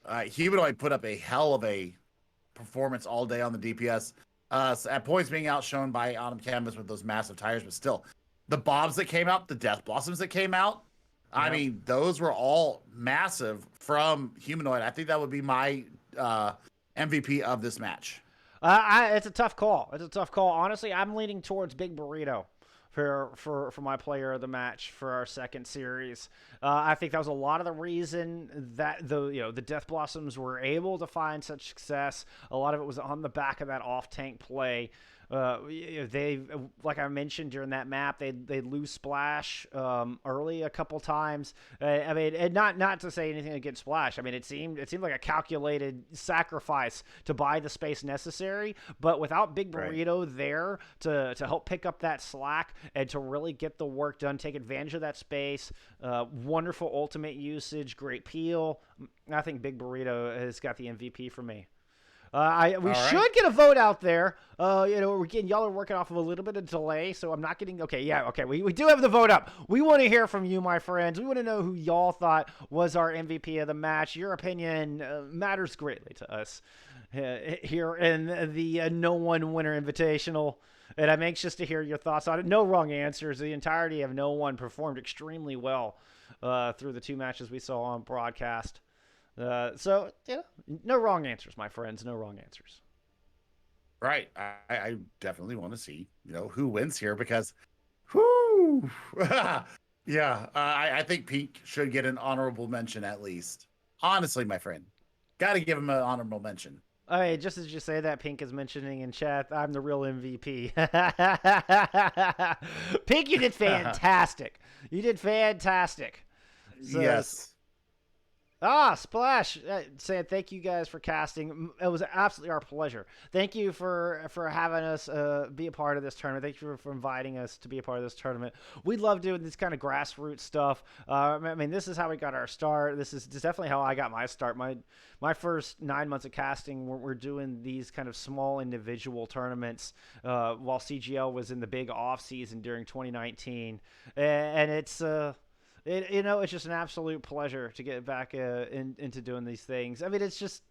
Humanoid put up a hell of a performance all day on the DPS. At points being outshone by Autumn Canvas with those massive tires, but still, the bombs that came out, the Death Blossoms that came out, I mean, those were all massive from Humanoid. I think that would be my MVP of this match. It's a tough call. Honestly, I'm leaning towards Big Burrito for my player of the match for our second series. I think that was a lot of the reason that the Death Blossoms were able to find such success. A lot of it was on the back of that off-tank play. They, like I mentioned during that map, they lose Splash early a couple times. I mean, and not to say anything against Splash. I mean, it seemed like a calculated sacrifice to buy the space necessary. But without Big Burrito there to help pick up that slack and to really get the work done, take advantage of that space, wonderful ultimate usage, great peel. I think Big Burrito has got the MVP for me. We should get a vote out there. Y'all are working off of a little bit of delay, so I'm not getting. Okay. We do have the vote up. We want to hear from you, my friends. We want to know who y'all thought was our MVP of the match. Your opinion matters greatly to us here in the No One Winner Invitational. And I'm anxious to hear your thoughts on it. No wrong answers. The entirety of No One performed extremely well through the two matches we saw on broadcast. So, no wrong answers, my friends. No wrong answers. Right. I definitely want to see, who wins here because, whoo, yeah, I think Pink should get an honorable mention at least. Honestly, my friend, got to give him an honorable mention. Hey, just as you say that, Pink is mentioning in chat, I'm the real MVP. Pink, you did fantastic. So, yes. Splash saying thank you guys for casting. It was absolutely our pleasure. Thank you for having us be a part of this tournament. Thank you for inviting us to be a part of this tournament. We love doing this kind of grassroots stuff. I mean, this is how we got our start. This is definitely how I got my start. My first 9 months of casting, we're doing these kind of small individual tournaments while CGL was in the big off season during 2019, and it's it's just an absolute pleasure to get back into doing these things. I mean, it's just,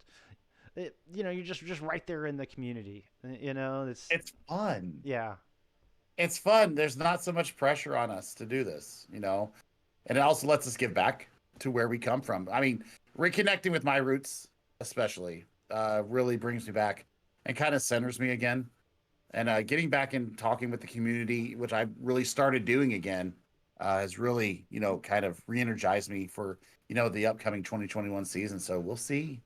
you're just right there in the community. It's fun. Yeah, it's fun. There's not so much pressure on us to do this, and it also lets us give back to where we come from. I mean, reconnecting with my roots, especially, really brings me back. and kind of centers me again. And getting back and talking with the community, which I really started doing again, has really, kind of re-energized me for, the upcoming 2021 season. So we'll see.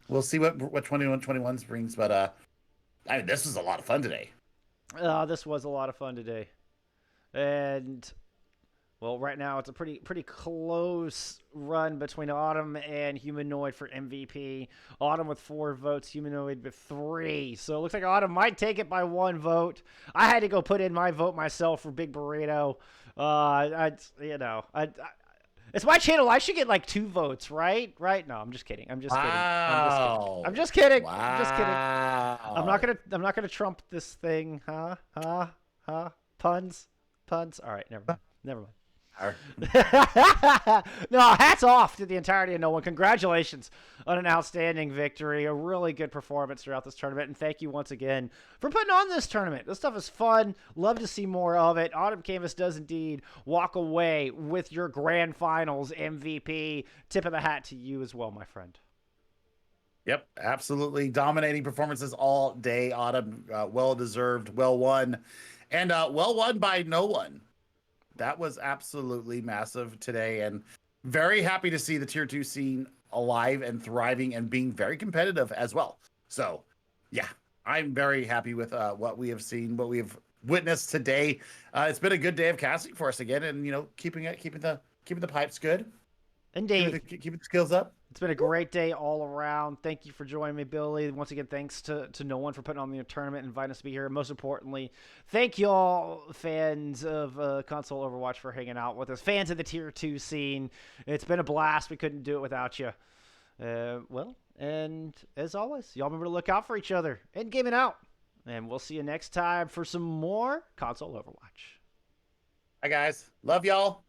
We'll see what 21 brings. But this was a lot of fun today. This was a lot of fun today. And well, right now it's a pretty close run between Autumn and Humanoid for MVP. Autumn with 4 votes, Humanoid with 3. So it looks like Autumn might take it by 1 vote. I had to go put in my vote myself for Big Burrito. It's my channel. I should get like 2 votes, right? Right? No, I'm just kidding. I'm just kidding. Wow. I'm just kidding. Wow. I'm just kidding. I'm not gonna trump this thing, huh? Puns. All right, never mind. No, hats off to the entirety of No One. Congratulations on an outstanding victory. A really good performance throughout this tournament. And thank you once again for putting on this tournament. This stuff is fun. Love to see more of it. Autumn Canvas does indeed walk away with your grand finals MVP. Tip of the hat to you as well, my friend. Yep, absolutely. Dominating performances all day, Autumn. Well-deserved, well won. And well won by No One. That was absolutely massive today, and very happy to see the tier 2 scene alive and thriving and being very competitive as well. So yeah, I'm very happy with what we have seen, what we have witnessed today. It's been a good day of casting for us again, and keeping the pipes good. Indeed. Keeping the skills up. It's been a great day all around. Thank you for joining me, Billy. Once again, thanks to No One for putting on the tournament and inviting us to be here. And most importantly, thank y'all, fans of Console Overwatch, for hanging out with us. Fans of the Tier 2 scene. It's been a blast. We couldn't do it without you. And as always, y'all remember to look out for each other and gaming out. And we'll see you next time for some more Console Overwatch. Hi, guys. Love y'all.